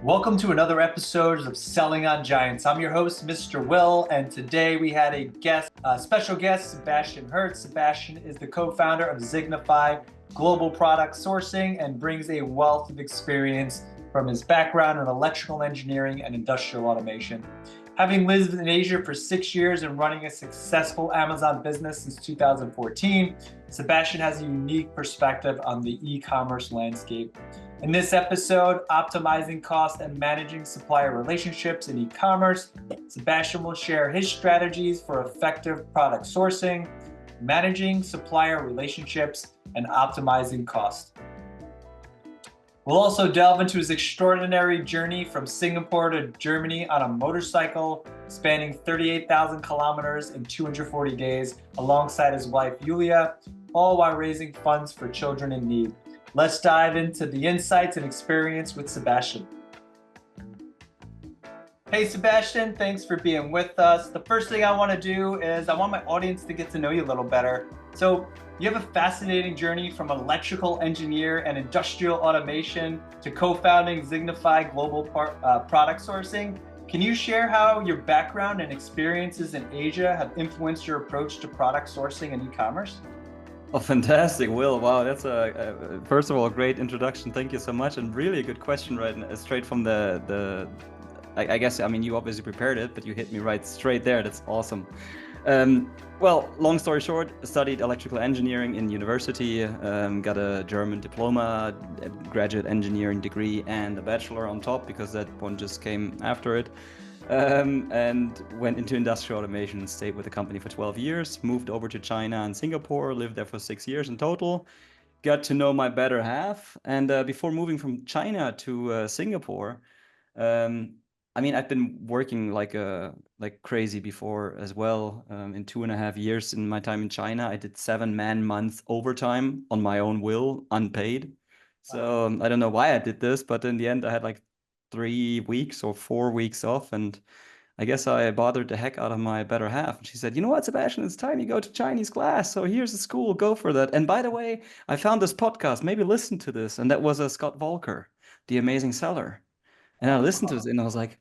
Welcome to another episode of Selling on Giants. I'm your host, Mr. Will, and today we had a special guest, Sebastian Herz. Sebastian is the co-founder of Zignify Global Product Sourcing and brings a wealth of experience from his background in electrical engineering and industrial automation. Having lived in Asia for 6 years and running a successful Amazon business since 2014, Sebastian has a unique perspective on the e-commerce landscape. In this episode, optimizing cost and managing supplier relationships in e-commerce, Sebastian will share his strategies for effective product sourcing, managing supplier relationships, and optimizing cost. We'll also delve into his extraordinary journey from Singapore to Germany on a motorcycle, spanning 38,000 kilometers in 240 days, alongside his wife, Yulia, all while raising funds for children in need. Let's dive into the insights and experience with Sebastian. Hey, Sebastian, thanks for being with us. The first thing I want to do is I want my audience to get to know you a little better. So you have a fascinating journey from electrical engineer and industrial automation to co-founding Zignify Global Product Sourcing. Can you share how your background and experiences in Asia have influenced your approach to product sourcing and e-commerce? Oh, fantastic, Will. Wow, that's first of all, a great introduction. Thank you so much. And really a good question, right? Straight from I guess, I mean, you obviously prepared it, but you hit me right straight there. That's awesome. Well, long story short, studied electrical engineering in university, got a German diploma, a graduate engineering degree, and a bachelor on top because that one just came after it. And went into industrial automation, stayed with the company for 12 years, moved over to China and Singapore, lived there for 6 years in total, got to know my better half. And before moving from China to Singapore, I mean, I've been working like crazy before as well. In 2.5 years in my time in China, I did 7-man months overtime on my own will, unpaid. So I don't know why I did this, but in the end, I had like 3 weeks or 4 weeks off, and I guess I bothered the heck out of my better half. And she said, "You know what, Sebastian, it's time you go to Chinese class. So here's the school, go for that. And by the way, I found this podcast, maybe listen to this." And that was Scott Volker, The Amazing Seller. And I listened to this and I was like,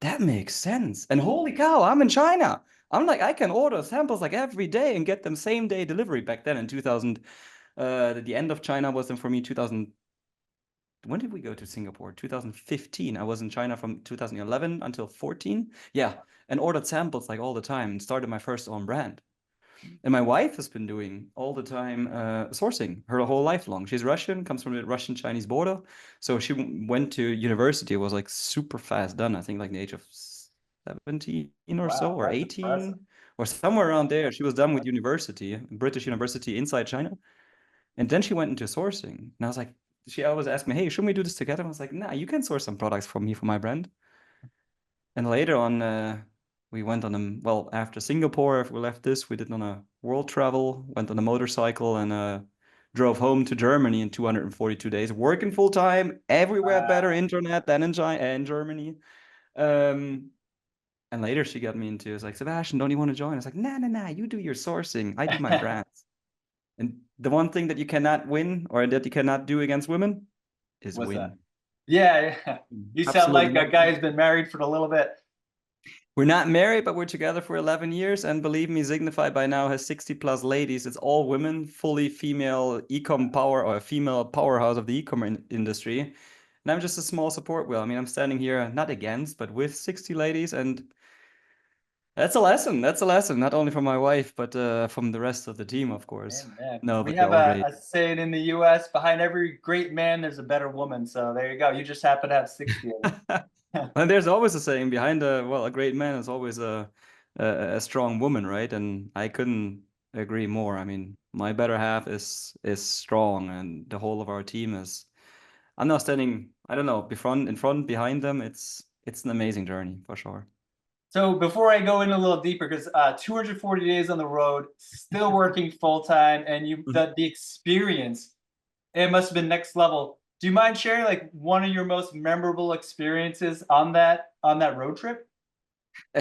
that makes sense. And holy cow, I'm in China. I'm like, I can order samples like every day and get them same day delivery. Back then in 2000, the end of China was then for me 2000. When did we go to Singapore? 2015. I was in China from 2011 until 14. Yeah, and ordered samples like all the time and started my first own brand. And my wife has been doing all the time sourcing her whole life long. She's Russian, comes from the Russian-Chinese border. So she went to university. It was like super fast done. I think like the age of 17 or so, or 18, impressive. Or somewhere around there. She was done with university, British university inside China. And then she went into sourcing. And I was like, she always asked me, "Hey, shouldn't we do this together?" I was like, "Nah, you can source some products for me for my brand." And later on, we went on well, after Singapore, we left this, we did on a world travel, went on a motorcycle and drove home to Germany in 242 days, working full time, everywhere better internet than in Germany. And later she got me into, it's like, "Sebastian, don't you want to join?" I was like, nah, you do your sourcing, I do my brands. And the one thing that you cannot win or that you cannot do against women is What's win. that? Yeah. You sound like a guy who's been married for a little bit. We're not married, but we're together for 11 years. And believe me, Zignify by now has 60 plus ladies. It's all women, fully female e-com power or a female powerhouse of the e-commerce industry. And I'm just a small support wheel. I mean, I'm standing here not against, but with 60 ladies. And that's a lesson. That's a lesson, not only from my wife, but from the rest of the team, of course. Man. No, we but have a saying in the U.S., behind every great man, there's a better woman. So there you go. You just happen to have 60 of them. And there's always a saying behind a great man is always a strong woman, right? And I couldn't agree more. I mean, my better half is strong, and the whole of our team is. I'm now standing, I don't know, in front, behind them. It's an amazing journey for sure. So before I go in a little deeper, because 240 days on the road, still working full time, and the experience, it must have been next level. Do you mind sharing like one of your most memorable experiences on that road trip?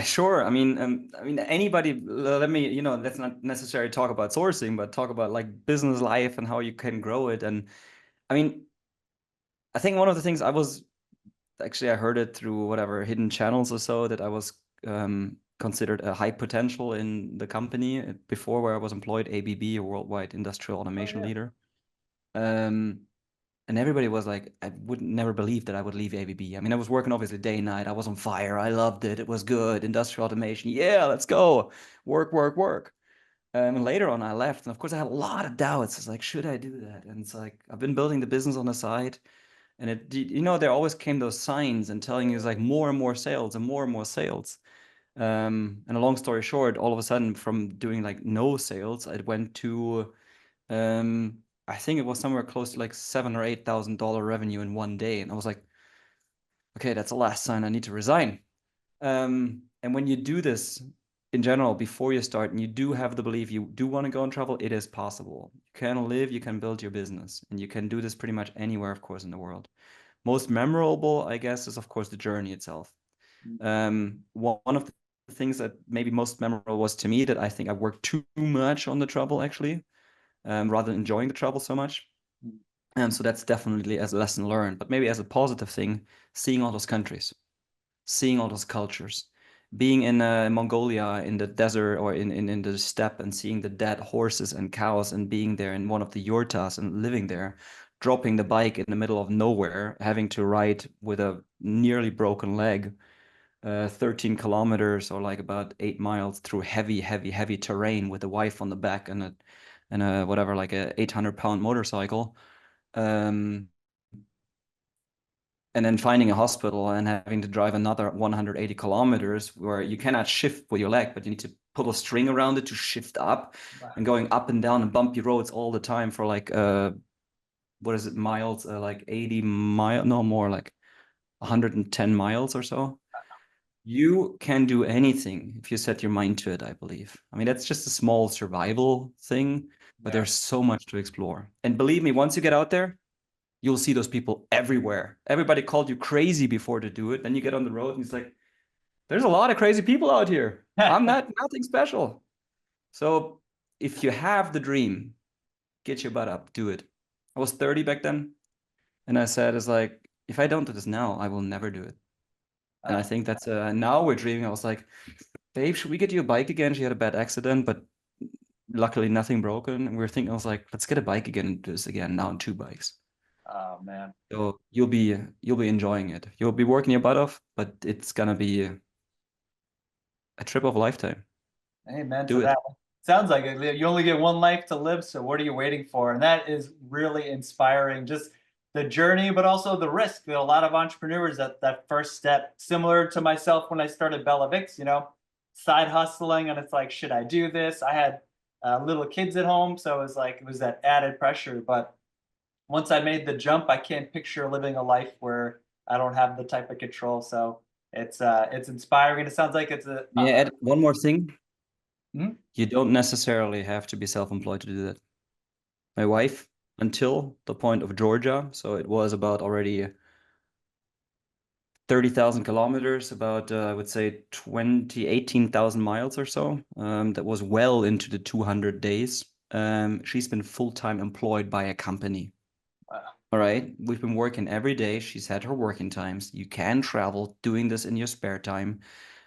Sure. I mean, anybody. Let me, let's not necessarily talk about sourcing, but talk about like business life and how you can grow it. And I mean, I think one of the things I was actually I heard it through whatever hidden channels or so that I was considered a high potential in the company before where I was employed, ABB, a worldwide industrial Oh automation yeah. leader. Um, and everybody was like, I would never believe that I would leave ABB. I mean, I was working obviously day and night. I was on fire. I loved it. It was good. Industrial automation. Yeah, let's go. Work, work, work. And later on, I left. And of course, I had a lot of doubts. It's like, should I do that? And it's like, I've been building the business on the side. And there always came those signs and telling you, it's like more and more sales and more and more sales. And a long story short, all of a sudden, from doing like no sales, I went to I think it was somewhere close to like $7,000 or $8,000 revenue in one day. And I was like, okay, that's the last sign I need to resign. And when you do this in general, before you start, and you do have the belief you do want to go and travel, it is possible. You can live, you can build your business, and you can do this pretty much anywhere, of course, in the world. Most memorable, I guess, is of course the journey itself. One of the things that maybe most memorable was to me that I think I worked too much on the travel actually, rather than enjoying the travel so much. So that's definitely as a lesson learned, but maybe as a positive thing, seeing all those countries, seeing all those cultures, being in Mongolia in the desert or in the steppe and seeing the dead horses and cows and being there in one of the yurtas and living there, dropping the bike in the middle of nowhere, having to ride with a nearly broken leg 13 kilometers or like about 8 miles through heavy, heavy, heavy terrain with a wife on the back and a whatever, like a 800-pound motorcycle. Um, and then finding a hospital and having to drive another 180 kilometers where you cannot shift with your leg, but you need to pull a string around it to shift up Wow. and going up and down and bumpy roads all the time for like, what is it, miles, like 80 miles, no more, like 110 miles or so. You can do anything if you set your mind to it, I believe. I mean, that's just a small survival thing, but Yeah. there's so much to explore. And believe me, once you get out there, you'll see those people everywhere. Everybody called you crazy before to do it. Then you get on the road and it's like, there's a lot of crazy people out here. I'm not nothing special. So if you have the dream, get your butt up, do it. I was 30 back then, and I said, it's like, if I don't do this now, I will never do it. And I think that's now we're dreaming. I was like, babe, should we get you a bike again? She had a bad accident, but luckily nothing broken. And we were thinking, I was like, let's get a bike again and do this again, now on two bikes. Oh man. So you'll be enjoying it. You'll be working your butt off, but it's gonna be a trip of a lifetime. Amen to Do it. that. Sounds like it. You only get one life to live, so what are you waiting for? And that is really inspiring. Just the journey, but also the risk. That a lot of entrepreneurs that first step, similar to myself when I started Bella Vix, side hustling, and it's like, should I do this? I had little kids at home, so it was that added pressure. But once I made the jump, I can't picture living a life where I don't have the type of control. So it's inspiring. It sounds like it's Yeah, add one more thing. hmm? You don't necessarily have to be self-employed to do that. My wife, until the point of Georgia, so it was about already 30,000 kilometers, about I would say 18,000 miles or so. That was well into the 200 days. She's been full-time employed by a company. All right. We've been working every day. She's had her working times. You can travel doing this in your spare time.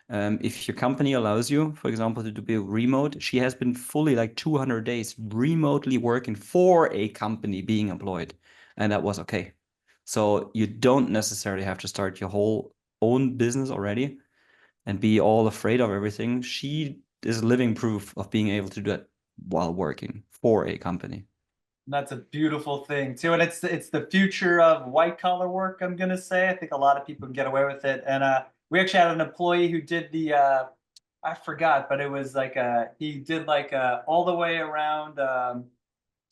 If your company allows you, for example, to do remote, she has been fully like 200 days remotely working for a company being employed. And that was okay. So you don't necessarily have to start your whole own business already and be all afraid of everything. She is living proof of being able to do that while working for a company. That's a beautiful thing too, and it's the future of white collar work. I'm gonna say. I think a lot of people can get away with it. And we actually had an employee who did the I forgot, but it was like he did like all the way around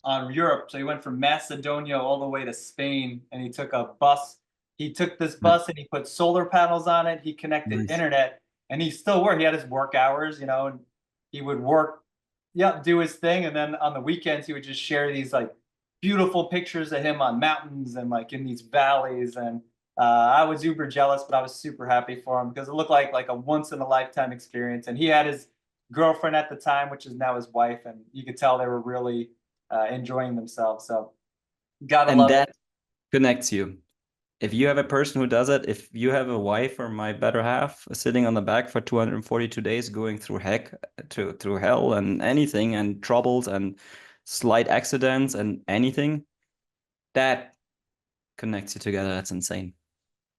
on Europe. So he went from Macedonia all the way to Spain, and he took a bus. He took this Nice. bus and he put solar panels on it. He connected Nice. internet, and he still worked. He had his work hours, and he would work, yeah, do his thing, and then on the weekends he would just share these like beautiful pictures of him on mountains and like in these valleys. And I was uber jealous, but I was super happy for him because it looked like a once in a lifetime experience. And he had his girlfriend at the time, which is now his wife, and you could tell they were really enjoying themselves. So gotta And love it. that connects you. if you have a person who does it, if you have a wife or my better half sitting on the back for 242 days going through through hell and anything and troubles and slight accidents and anything, that connects you together. That's insane.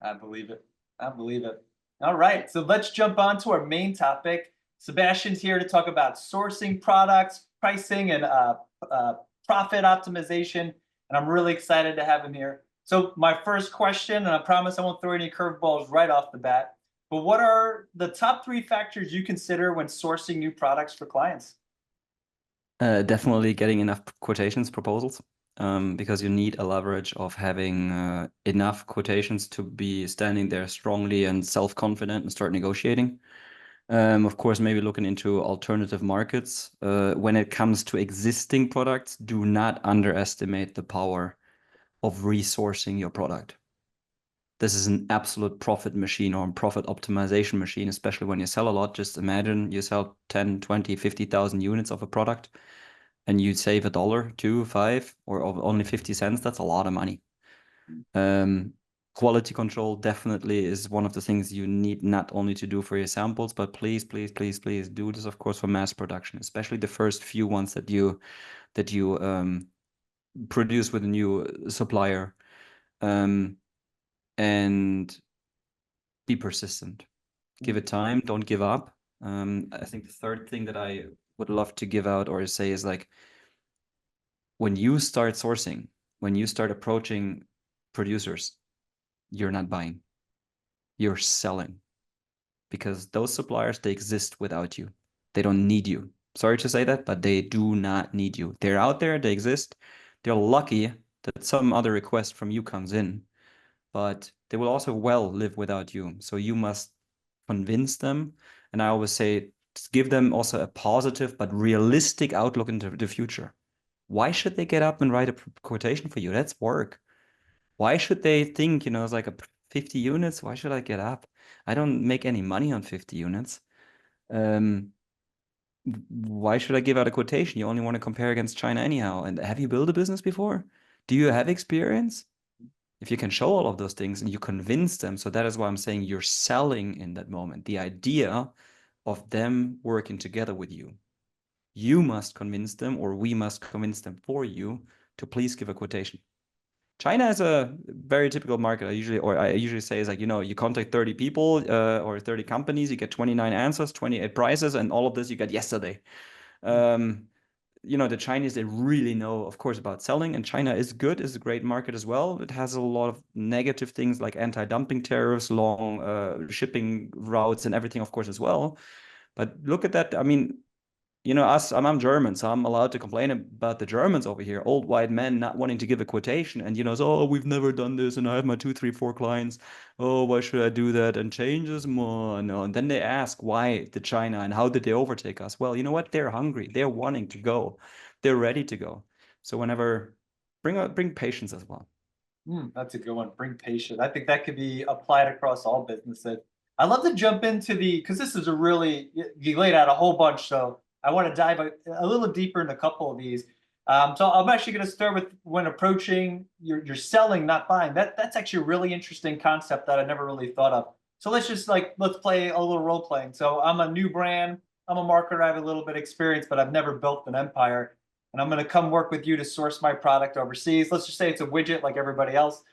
I believe it. I believe it. All right, so let's jump on to our main topic. Sebastian's here to talk about sourcing products, pricing, and profit optimization. And I'm really excited to have him here. So my first question, and I promise I won't throw any curveballs right off the bat, but what are the top 3 factors you consider when sourcing new products for clients? Definitely getting enough quotations, proposals, because you need a leverage of having enough quotations to be standing there strongly and self-confident and start negotiating. Of course, maybe looking into alternative markets. When it comes to existing products, do not underestimate the power of resourcing your product. This is an absolute profit machine or a profit optimization machine, especially when you sell a lot. Just imagine you sell 10, 20, 50,000 units of a product and you save $1, 2, 5, or only 50 cents. That's a lot of money. Quality control definitely is one of the things you need not only to do for your samples, but please, please, please, please do this, of course, for mass production, especially the first few ones that you produce with a new supplier. And be persistent. Give it time. Don't give up. I think the third thing that I would love to give out or say is like, when you start sourcing, when you start approaching producers, you're not buying, you're selling, because those suppliers, they exist without you. They don't need you. Sorry to say that, but they do not need you. They're out there, they exist. They're lucky that some other request from you comes in, but they will also well live without you. So you must convince them. And I always say, give them also a positive but realistic outlook into the future. Why should they get up and write a quotation for you? That's work. Why should they think, it's like a 50 units? Why should I get up? I don't make any money on 50 units. Why should I give out a quotation? You only want to compare against China anyhow. And have you built a business before? Do you have experience? If you can show all of those things and you convince them, so that is why I'm saying you're selling in that moment. The idea of them working together with you. You must convince them, or we must convince them for you, to please give a quotation. China is a very typical market. I usually say is like, you contact 30 people or 30 companies, you get 29 answers, 28 prices, and all of this you got yesterday. The Chinese, they really know, of course, about selling, and China is good, is a great market as well. It has a lot of negative things like anti-dumping tariffs, long shipping routes, and everything, of course, as well. But look at that. I mean, I'm German, so I'm allowed to complain about the Germans over here, old white men not wanting to give a quotation. And, so, oh, we've never done this, and I have my 2, 3, 4 clients. Oh, why should I do that? And changes more. No. And then they ask, why did China and how did they overtake us? Well, you know what? They're hungry. They're wanting to go. They're ready to go. So whenever, bring patience as well. That's a good one. Bring patience. I think that could be applied across all businesses. I'd love to jump into because this is you laid out a whole bunch, so I want to dive a little deeper into a couple of these. So I'm actually going to start with when approaching, you're selling, not buying. That's actually a really interesting concept that I never really thought of. So let's play a little role playing. So I'm a new brand. I'm a marketer. I have a little bit of experience, but I've never built an empire. And I'm going to come work with you to source my product overseas. Let's just say it's a widget like everybody else.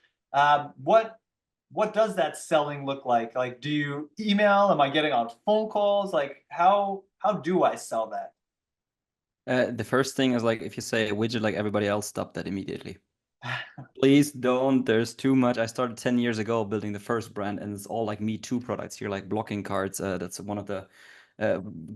What does that selling look like? Like, do you email? Am I getting on phone calls? Like, how do I sell that? The first thing is, like, if you say a widget like everybody else, stop that immediately. Please don't. There's too much. I started 10 years ago building the first brand, and it's all like Me Too products here, like blocking cards. That's one of the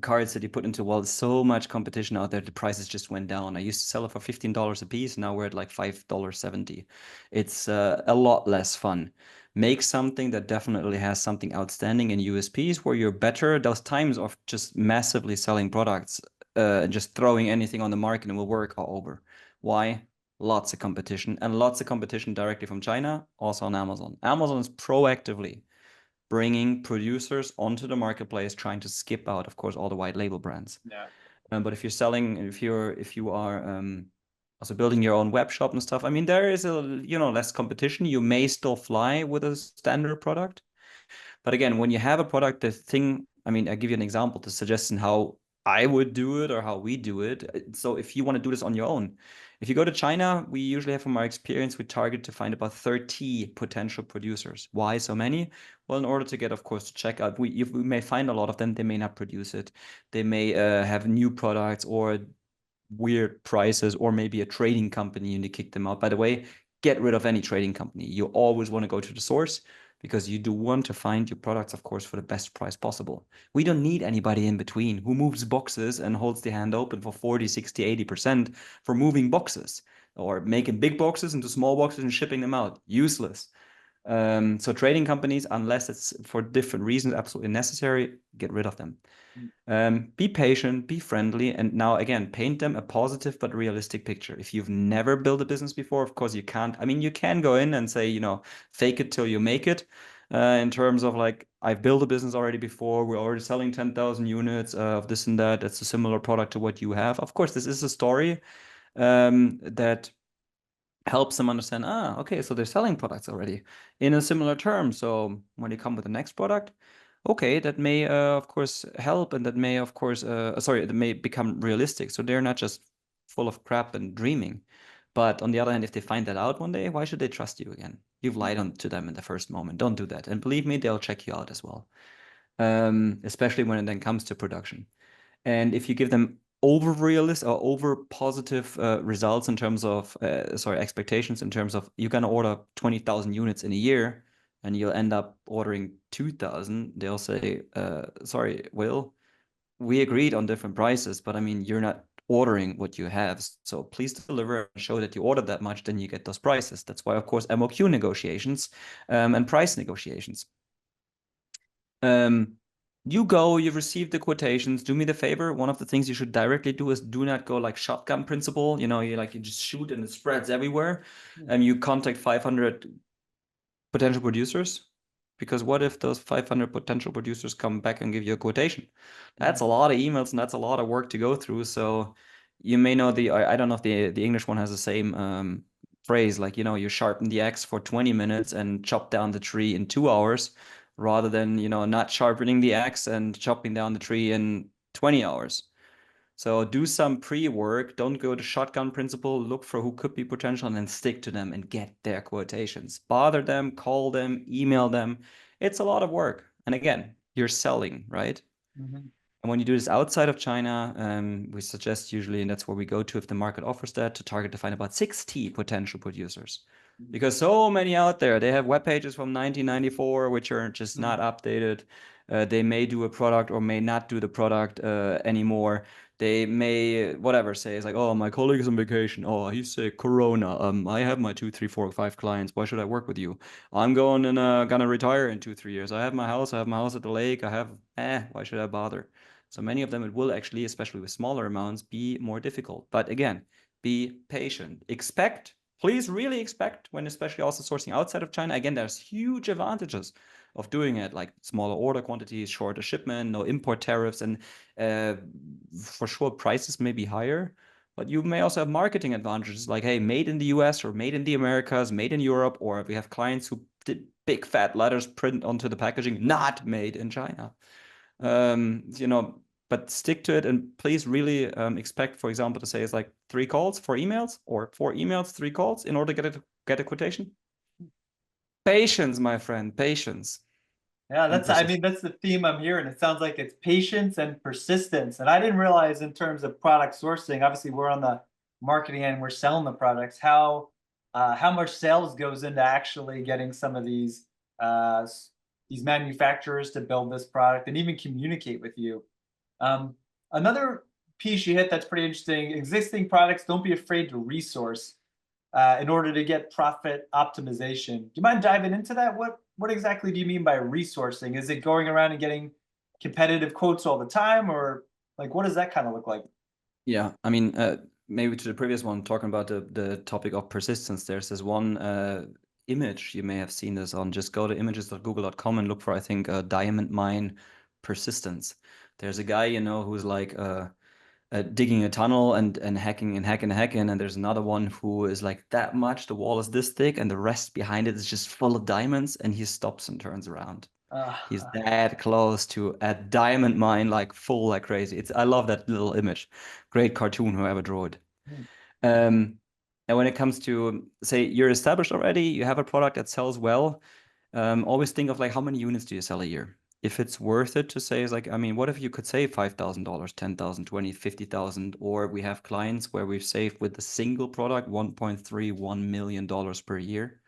cards that you put into, well, so much competition out there. The prices just went down. I used to sell it for $15 a piece. Now we're at like $5.70. It's a lot less fun. Make something that definitely has something outstanding in USPs where you're better. Those times of just massively selling products and just throwing anything on the market and will work are over. Why? Lots of competition, and lots of competition directly from China, also on Amazon. Amazon is proactively bringing producers onto the marketplace, trying to skip out, of course, all the white label brands. Yeah. But if you're selling, if you are Also building your own web shop and stuff. I mean, there is less competition. You may still fly with a standard product. But again, when you have a product, the thing, I mean, I give you an example to suggesting how I would do it or how we do it. So if you want to do this on your own, if you go to China, we usually have, from our experience, we target to find about 30 potential producers. Why so many? Well, in order to get, of course, to check out, we may find a lot of them, they may not produce it. They may have new products or weird prices, or maybe a trading company and you kick them out. By the way, get rid of any trading company. You always want to go to the source because you do want to find your products, of course, for the best price possible. We don't need anybody in between who moves boxes and holds the hand open for 40, 60, 80% for moving boxes or making big boxes into small boxes and shipping them out. Useless. So trading companies, unless it's for different reasons absolutely necessary, get rid of them. Be patient, be friendly, and now again, paint them a positive but realistic picture. If you've never built a business before, of course you can't. I mean, you can go in and say, fake it till you make it. In terms of like, I've built a business already before, we're already selling 10,000 units of this and that. That's a similar product to what you have. Of course, this is a story that helps them understand, okay, so they're selling products already in a similar term. So when they come with the next product, okay, that may, of course, help, and that may, of course, that may become realistic. So they're not just full of crap and dreaming. But on the other hand, if they find that out one day, why should they trust you again? You've lied to them in the first moment. Don't do that. And believe me, they'll check you out as well, especially when it then comes to production. And if you give them over realistic or over positive results in terms of, expectations in terms of you're going to order 20,000 units in a year and you'll end up ordering 2,000, they'll say, sorry, Will, we agreed on different prices, but I mean, you're not ordering what you have. So please deliver and show that you ordered that much, then you get those prices. That's why, of course, MOQ negotiations and price negotiations. You've received the quotations. Do me the favor. One of the things you should directly do is do not go like shotgun principle. You just shoot and it spreads everywhere. You contact 500 potential producers, because what if those 500 potential producers come back and give you a quotation? That's a lot of emails and that's a lot of work to go through. So you may know I don't know if the English one has the same phrase, like, you sharpen the axe for 20 minutes and chop down the tree in 2 hours, rather than, not sharpening the axe and chopping down the tree in 20 hours. So do some pre-work. Don't go to shotgun principle. Look for who could be potential and then stick to them and get their quotations. Bother them, call them, email them. It's a lot of work. And again, you're selling, right? And when you do this outside of China, we suggest usually, and that's where we go to if the market offers that, to target to find about 60 potential producers. Because so many out there, they have web pages from 1994, which are just not updated. They may do a product or may not do the product anymore. They may, whatever, say, it's like, oh, my colleague is on vacation. Oh, he's sick, Corona. I have my 2, 3, 4, 5 clients. Why should I work with you? I'm going and gonna retire in 2, 3 years. I have my house. I have my house at the lake. Why should I bother? So many of them, it will actually, especially with smaller amounts, be more difficult. But again, be patient. Please really expect, when especially also sourcing outside of China, again, there's huge advantages of doing it, like smaller order quantities, shorter shipment, no import tariffs, and for sure prices may be higher. But you may also have marketing advantages, like, hey, made in the US or made in the Americas, made in Europe, or we have clients who did big fat letters print onto the packaging, not made in China. But stick to it, and please really expect, for example, to say it's like 3 calls, 4 emails, or 4 emails, 3 calls in order to get a quotation. Patience, my friend, patience. Yeah, that's the theme I'm hearing. It sounds like it's patience and persistence. And I didn't realize, in terms of product sourcing, obviously we're on the marketing end, we're selling the products, how much sales goes into actually getting some of these manufacturers to build this product and even communicate with you. Another piece you hit that's pretty interesting: existing products, don't be afraid to resource in order to get profit optimization. Do you mind diving into that? What exactly do you mean by resourcing? Is it going around and getting competitive quotes all the time, or like, what does that kind of look like? Yeah, I mean, maybe to the previous one, talking about the topic of persistence, there's this one image, you may have seen this on, just go to images.google.com and look for, I think, diamond mine persistence. There's a guy, who's like digging a tunnel and hacking and hacking and hacking, and there's another one who is like that much, the wall is this thick, and the rest behind it is just full of diamonds, and he stops and turns around. He's that close to a diamond mine, like full like crazy. I love that little image. Great cartoon, whoever drew it. And when it comes to, say, you're established already, you have a product that sells well, always think of like, how many units do you sell a year? If it's worth it to say, is like, I mean, what if you could save $5,000, 10,000, 20, 50,000, or we have clients where we've saved with a single product $1.31 million per year.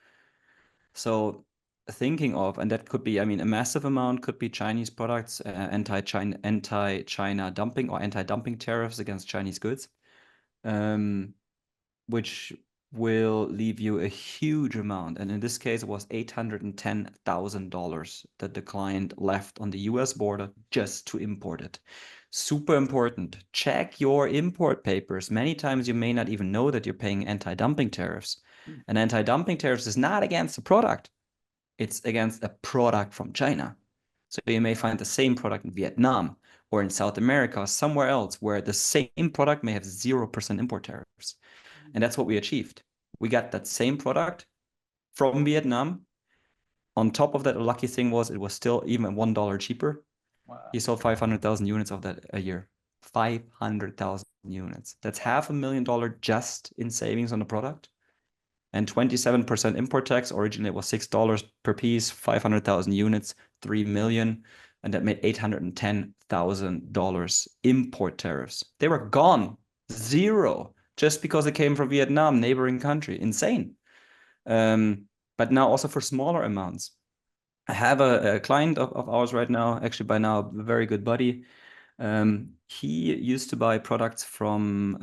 So thinking of, and that could be, I mean, a massive amount could be Chinese products, anti-China dumping or anti-dumping tariffs against Chinese goods, which will leave you a huge amount. And in this case, it was $810,000 that the client left on the US border just to import it. Super important. Check your import papers. Many times you may not even know that you're paying anti-dumping tariffs. And anti-dumping tariffs is not against the product. It's against a product from China. So you may find the same product in Vietnam or in South America or somewhere else where the same product may have 0% import tariffs. And that's what we achieved. We got that same product from Vietnam. On top of that, a lucky thing was it was still even $1 cheaper. Wow. He sold 500,000 units of that a year. 500,000 units. That's $500,000 just in savings on the product. And 27% import tax. Originally, it was $6 per piece, 500,000 units, 3 million. And that made $810,000 import tariffs. They were gone. Zero. Just because it came from Vietnam, neighboring country. Insane. But now also for smaller amounts. I have a client of ours right now, actually by now a very good buddy. He used to buy products from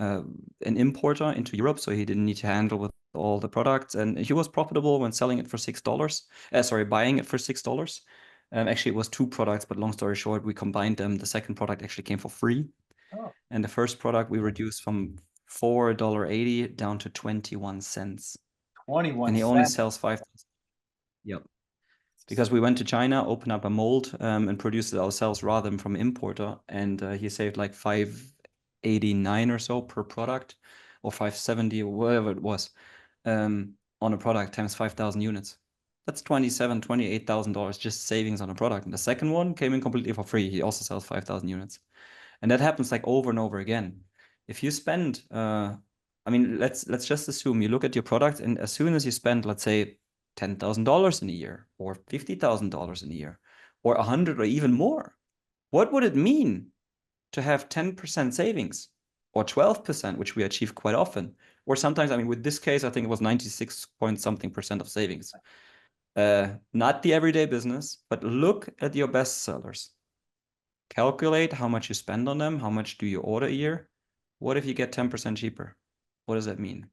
an importer into Europe, so he didn't need to handle with all the products, and he was profitable when selling it for $6. Buying it for $6. Actually, it was 2 products, but long story short, we combined them. The second product actually came for free. And the first product we reduced from $4.80 down to 21 cents. 21 and he cents. only sells 5,000. Yep. Because we went to China, opened up a mold, and produced it ourselves rather than from importer. And he saved like $5.89 or so per product, or $5.70 or whatever it was, on a product times 5,000 units. That's $27,000, $28,000 just savings on a product. And the second one came in completely for free. He also sells 5,000 units. And that happens like over and over again. If you spend, I mean, let's just assume you look at your product, and as soon as you spend, let's say, $10,000 in a year, or $50,000 in a year, or 100 or even more, what would it mean to have 10% savings, or 12%, which we achieve quite often, or sometimes, I mean, with this case, I think it was 96 point something percent of savings. Not the everyday business, but look at your best sellers. Calculate how much you spend on them, how much do you order a year. What if you get 10% cheaper? What does that mean?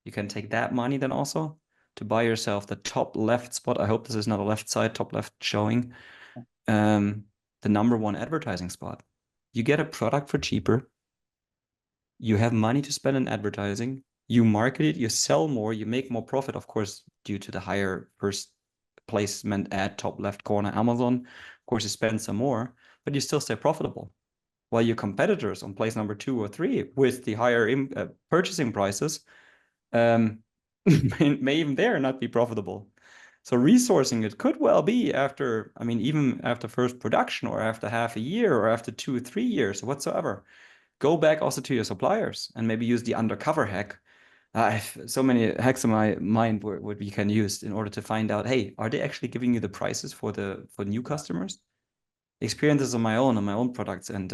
You can take that money then also to buy yourself the top left spot. I hope this is not a left side, top left showing. The #1 advertising spot. You get a product for cheaper. You have money to spend in advertising. You market it, you sell more, you make more profit, of course, due to the higher first placement ad top left corner Amazon. Of course, you spend some more, but you still stay profitable. While your competitors on place number 2 or 3 with the higher purchasing prices may even there not be profitable. So resourcing it could well be after, I mean, even after first production, or after half a year, or after 2 or 3 years, whatsoever. Go back also to your suppliers and maybe use the undercover hack. I have so many hacks in my mind what we can use in order to find out, hey, are they actually giving you the prices for new customers? Experiences on my own products, and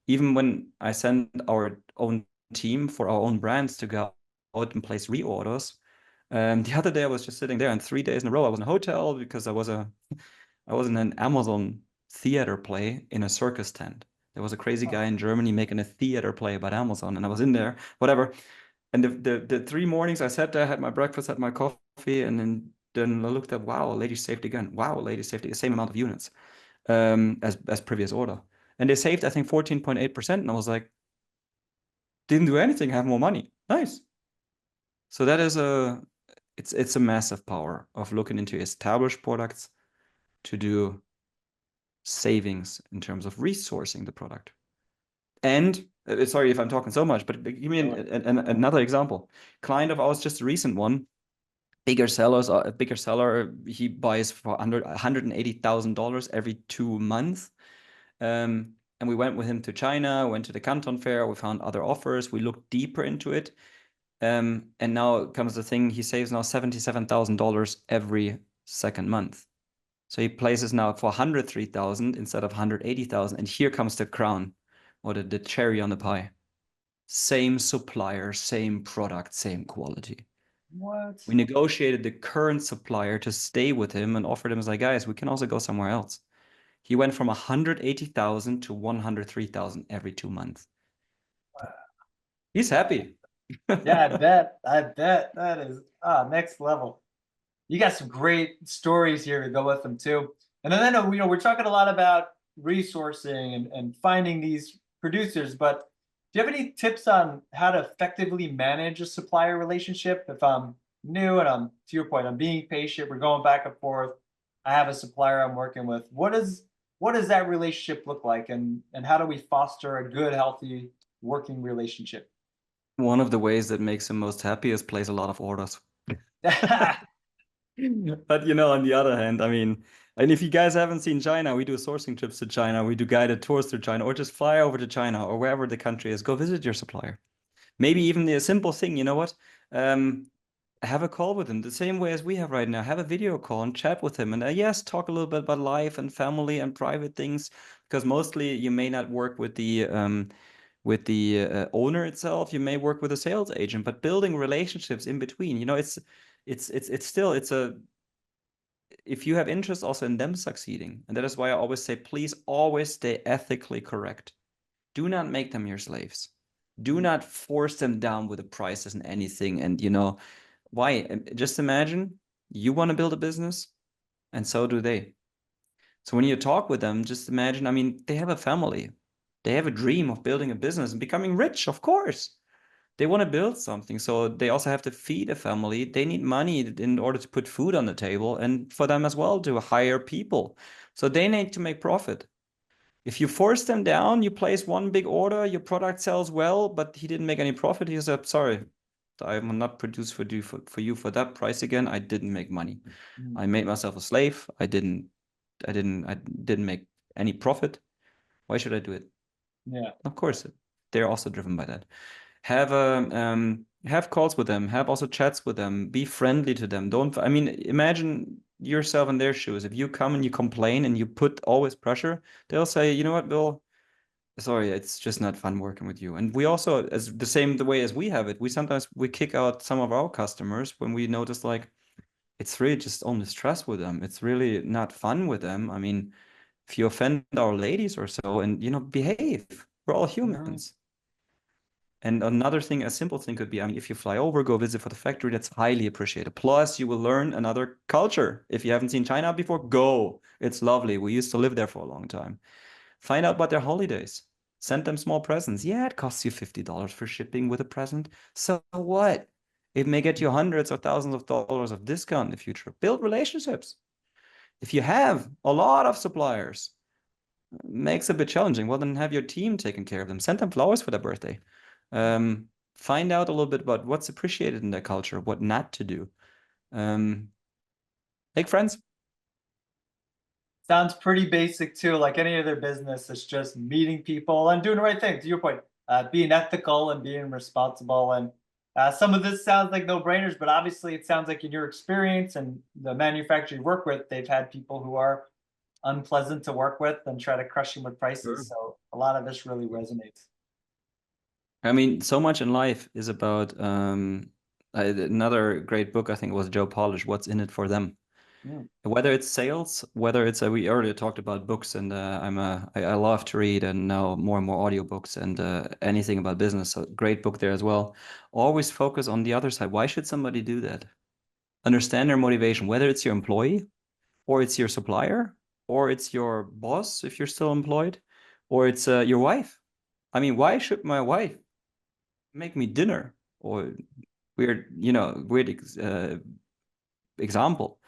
even when I send our own team for our own brands to go out and place reorders, the other day I was just sitting there, and 3 days in a row I was in a hotel because I was in an Amazon theater play in a circus tent. There was a crazy guy in Germany making a theater play about Amazon, and I was in there, whatever. And the 3 mornings I sat there, had my breakfast, had my coffee, and then I looked at, wow, lady saved again. Wow, lady saved the same amount of units as previous order. And they saved, I think, 14.8%. And I was like, didn't do anything, have more money. Nice. So that is it's a massive power of looking into established products to do savings in terms of resourcing the product. And Sorry if I'm talking so much, but give me another example. Client of ours, just a recent one, bigger sellers, a bigger seller, he buys for $180,000 every 2 months. And we went with him to China, went to the Canton Fair, we found other offers, we looked deeper into it. And now comes the thing, he saves now $77,000 every second month. So he places now for 103,000 instead of 180,000. And here comes the crown, or the cherry on the pie. Same supplier, same product, same quality. What? We negotiated the current supplier to stay with him and offered him as like, guys, we can also go somewhere else. He went from 180,000 to 103,000 every 2 months. He's happy. Yeah, I bet. I bet that is next level. You got some great stories here to go with them too. And then I know, we're talking a lot about resourcing and finding these producers, but do you have any tips on how to effectively manage a supplier relationship? If I'm new and to your point, I'm being patient, we're going back and forth. I have a supplier I'm working with. What does that relationship look like, and how do we foster a good, healthy working relationship? One of the ways that makes him most happy is place a lot of orders. But on the other hand, I mean, and if you guys haven't seen China, we do sourcing trips to China, we do guided tours to China, or just fly over to China or wherever the country is, go visit your supplier. Maybe even a simple thing, you know what? Have a call with him the same way as we have right now. Have a video call and chat with him. And yes, talk a little bit about life and family and private things, because mostly you may not work with the owner itself. You may work with a sales agent, but building relationships in between, it's still, if you have interest also in them succeeding. And that is why I always say, please always stay ethically correct. Do not make them your slaves. Do not force them down with the prices and anything. And why? Just imagine you want to build a business, and so do they. So when you talk with them, just imagine, I mean, they have a family. They have a dream of building a business and becoming rich, of course. They want to build something. So they also have to feed a family. They need money in order to put food on the table, and for them as well to hire people. So they need to make profit. If you force them down, you place one big order, your product sells well, but he didn't make any profit. He said, sorry, I will not produce for you for that price again. I didn't make money. I made myself a slave. I didn't make any profit. Why should I do it? Yeah. Of course, they're also driven by that. Have calls with them, have also chats with them, be friendly to them. Imagine yourself in their shoes. If you come and you complain and you put always pressure, they'll say, you know what, Bill, sorry, it's just not fun working with you. And we also, as the way as we have it, we kick out some of our customers when we notice like it's really just only stress with them. It's really not fun with them. I mean, if you offend our ladies or so, and behave. We're all humans. And another thing, a simple thing could be, I mean, if you fly over, go visit for the factory, that's highly appreciated. Plus, you will learn another culture. If you haven't seen China before, go. It's lovely. We used to live there for a long time. Find out about their holidays. Send them small presents. Yeah, it costs you $50 for shipping with a present. So what? It may get you hundreds or thousands of dollars of discount in the future. Build relationships. If you have a lot of suppliers, makes it a bit challenging. Well, then have your team taking care of them. Send them flowers for their birthday. Find out a little bit about what's appreciated in their culture, what not to do. Make friends. Sounds pretty basic too, like any other business. It's just meeting people and doing the right thing. To your point, being ethical and being responsible. And some of this sounds like no-brainers, but obviously it sounds like in your experience and the manufacturer you work with, they've had people who are unpleasant to work with and try to crush them with prices. Sure. So a lot of this really resonates. I mean, so much in life is about another great book, I think, was Joe Polish, What's in It for Them. Whether it's sales, whether it's we earlier talked about books, and I love to read, and now more and more audiobooks and anything about business. So great book there as well. Always focus on the other side. Why should somebody do that? Understand their motivation, whether it's your employee, or it's your supplier, or it's your boss if you're still employed, or it's your wife. I mean, why should my wife make me dinner? Or weird example.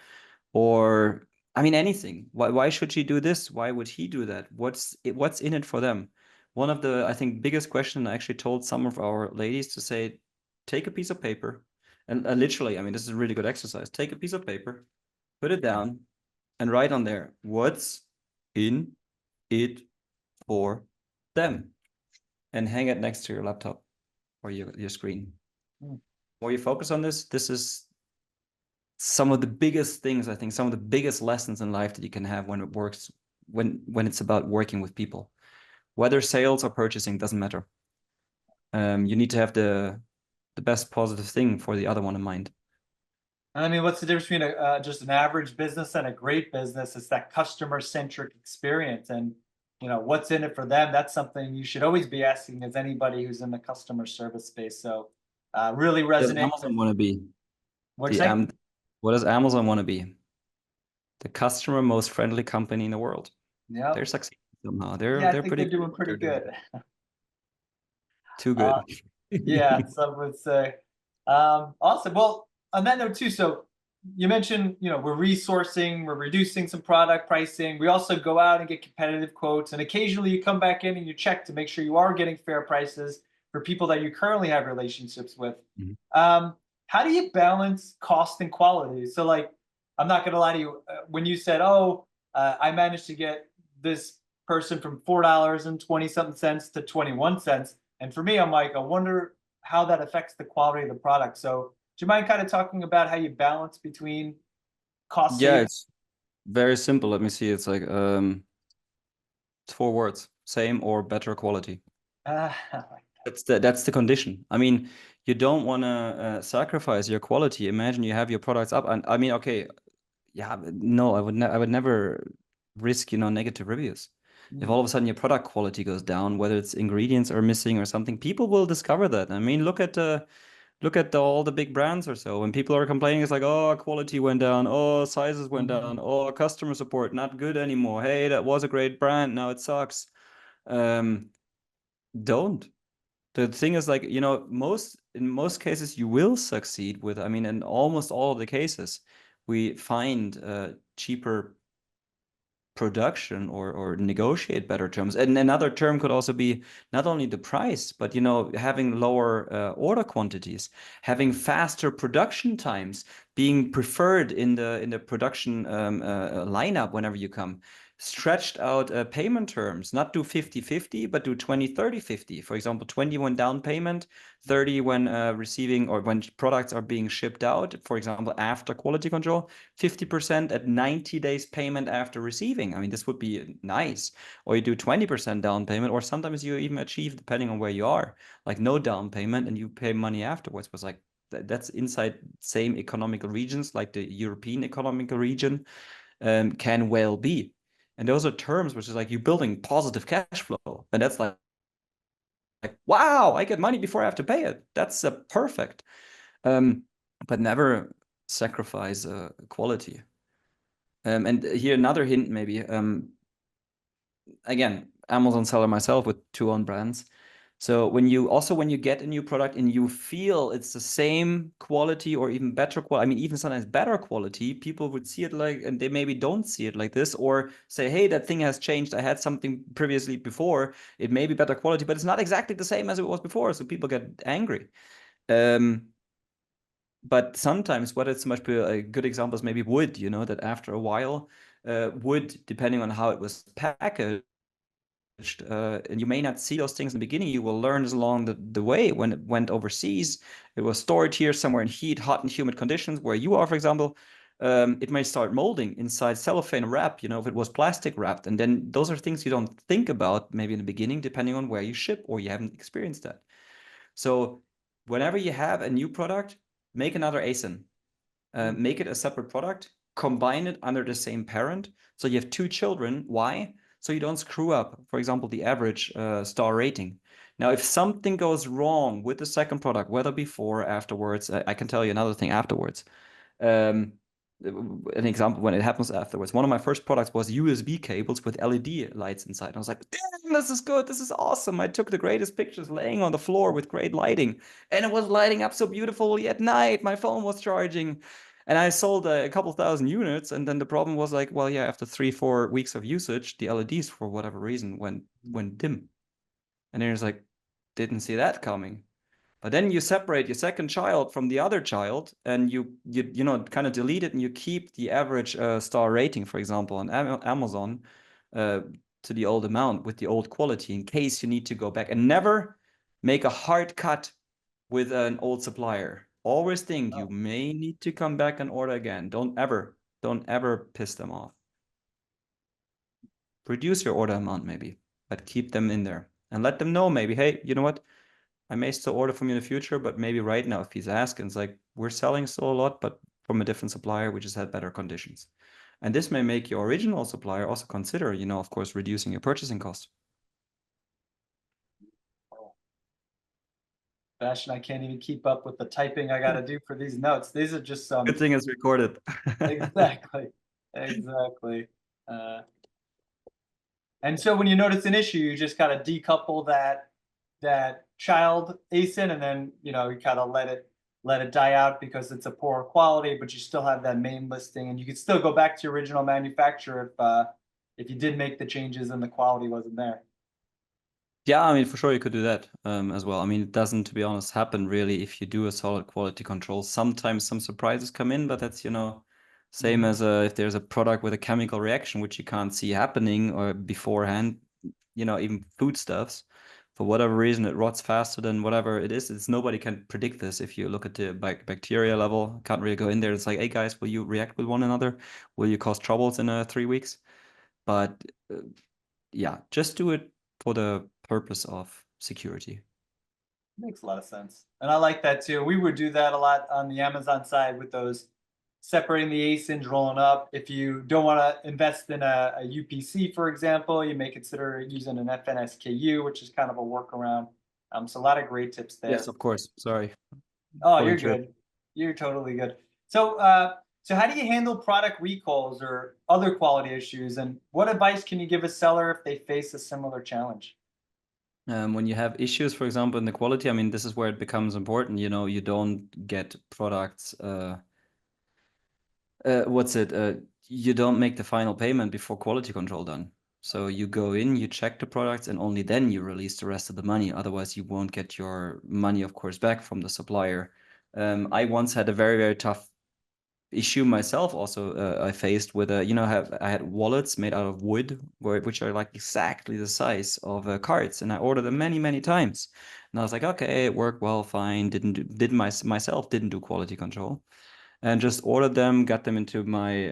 Or I mean anything. Why should she do this? Why would he do that? What's in it for them? one of the, I think, biggest question, I actually told some of our ladies to say, take a piece of paper and literally, I mean, this is a really good exercise. Take a piece of paper, put it down and write on there, what's in it for them, and hang it next to your laptop or your screen. More you focus on this is some of the biggest things, I think, some of the biggest lessons in life that you can have when it works, when it's about working with people. Whether sales or purchasing, doesn't matter. You need to have the best positive thing for the other one in mind. I mean, what's the difference between just an average business and a great business? It's that customer-centric experience, and what's in it for them. That's something you should always be asking as anybody who's in the customer service space. So, really What does resonate. Amazon want to be? What's that? What does Amazon want to be? The customer most friendly company in the world. Yeah. They're succeeding somehow. Yeah, I They're think pretty they're good at doing what pretty they're doing. good. Too good. Yeah, some would say. Awesome. Well, on that note too, so you mentioned, we're resourcing, we're reducing some product pricing. We also go out and get competitive quotes, and occasionally you come back in and you check to make sure you are getting fair prices for people that you currently have relationships with. Mhm. How do you balance cost and quality? So, like, I'm not going to lie to you. When you said, "Oh, I managed to get this person from $4 and 20 something cents to 21 cents," and for me, I'm like, I wonder how that affects the quality of the product. So, do you mind kind of talking about how you balance between cost Yeah, savings? it's very simple. Let me see. It's like it's 4 words: same or better quality. Uh, That's the condition. I mean, you don't want to sacrifice your quality. Imagine you have your products up, and I mean, okay, yeah, no, I would never risk, negative reviews. If all of a sudden your product quality goes down, whether it's ingredients are missing or something, people will discover that. I mean, look at all the big brands or so. When people are complaining, it's like, oh, quality went down, oh, sizes went down, oh, customer support not good anymore. Hey, that was a great brand, now it sucks. Don't. The thing is, like, in most cases you will succeed with, I mean, in almost all of the cases, we find cheaper production or negotiate better terms. And another term could also be not only the price, but having lower order quantities, having faster production times, being preferred in the production lineup whenever you come. Stretched out payment terms, not do 50-50, but do 20-30-50. For example, 20 when down payment, 30 when receiving or when products are being shipped out, for example, after quality control, 50% at 90 days payment after receiving. I mean, this would be nice. Or you do 20% down payment, or sometimes you even achieve, depending on where you are, like no down payment and you pay money afterwards. But like that's inside same economical regions, like the European economical region can well be. And those are terms which is like you're building positive cash flow. And that's like wow, I get money before I have to pay it. That's perfect. But never sacrifice quality. And here another hint maybe. Again, Amazon seller myself with 2 own brands. So when you get a new product and you feel it's the same quality or even better quality, I mean, even sometimes better quality, people would see it like, and they maybe don't see it like this, or say, hey, that thing has changed. I had something previously before. It may be better quality, but it's not exactly the same as it was before. So people get angry. But sometimes what it's much a good example is maybe wood, that after a while, wood, depending on how it was packaged, and you may not see those things in the beginning. You will learn along the way when it went overseas. It was stored here somewhere in hot and humid conditions where you are, for example. It may start molding inside cellophane wrap, if it was plastic wrapped. And then those are things you don't think about maybe in the beginning, depending on where you ship or you haven't experienced that. So whenever you have a new product, make another ASIN. Make it a separate product, combine it under the same parent. So you have 2 children. Why? So you don't screw up, for example, the average star rating. Now, if something goes wrong with the second product, whether before or afterwards, I can tell you another thing afterwards. An example when it happens afterwards. One of my first products was USB cables with LED lights inside. I was like, damn, this is good. This is awesome. I took the greatest pictures laying on the floor with great lighting. And it was lighting up so beautifully at night. My phone was charging. And I sold a couple thousand units. And then the problem was like, well, yeah, after 3-4 weeks of usage, the LEDs, for whatever reason, went dim. And then you're just like, didn't see that coming. But then you separate your second child from the other child, and you know, kind of delete it, and you keep the average star rating, for example, on Amazon uh, to the old amount with the old quality in case you need to go back, and never make a hard cut with an old supplier. Always think you may need to come back and order again. Don't ever piss them off. Reduce your order amount maybe, but keep them in there and let them know maybe, hey, you know what? I may still order from you in the future, but maybe right now, if he's asking, it's like, we're selling still a lot, but from a different supplier, we just had better conditions. And this may make your original supplier also consider, you know, of course, reducing your purchasing cost. Sebastian, I can't even keep up with the typing I got to do for these notes. These are just some. Good thing it's recorded. Exactly. Exactly. And so when you notice an issue, you just kind of decouple that child ASIN, and then you kind of let it die out because it's a poor quality, but you still have that main listing, and you can still go back to your original manufacturer if you did make the changes and the quality wasn't there. Yeah, I mean, for sure you could do that as well. I mean, it doesn't, to be honest, happen really if you do a solid quality control. Sometimes some surprises come in, but that's, you know, same as if there's a product with a chemical reaction, which you can't see happening or beforehand, you know, even foodstuffs. For whatever reason, it rots faster than whatever it is. It's nobody can predict this. If you look at the bacteria level, can't really go in there. It's like, hey guys, will you react with one another? Will you cause troubles in 3 weeks? But yeah, just do it for the purpose of security. Makes a lot of sense. And I like that too. We would do that a lot on the Amazon side with those separating the ASINs, rolling up. If you don't want to invest in a UPC, for example, you may consider using an FNSKU, which is kind of a workaround. So a lot of great tips there. Yes, of course. Sorry. Oh, you're good. You're totally good. So, so how do you handle product recalls or other quality issues? And what advice can you give a seller if they face a similar challenge? When you have issues, for example, in the quality, I mean, this is where it becomes important. You know, you don't get products. You don't make the final payment before quality control done. So you go in, you check the products, and only then you release the rest of the money. Otherwise, you won't get your money, of course, back from the supplier. I once had a very, very tough issue myself also I faced with I had wallets made out of wood which are like exactly the size of cards, and I ordered them many times, and I was like, okay, it worked well, fine. Myself didn't do quality control, and just ordered them, got them into my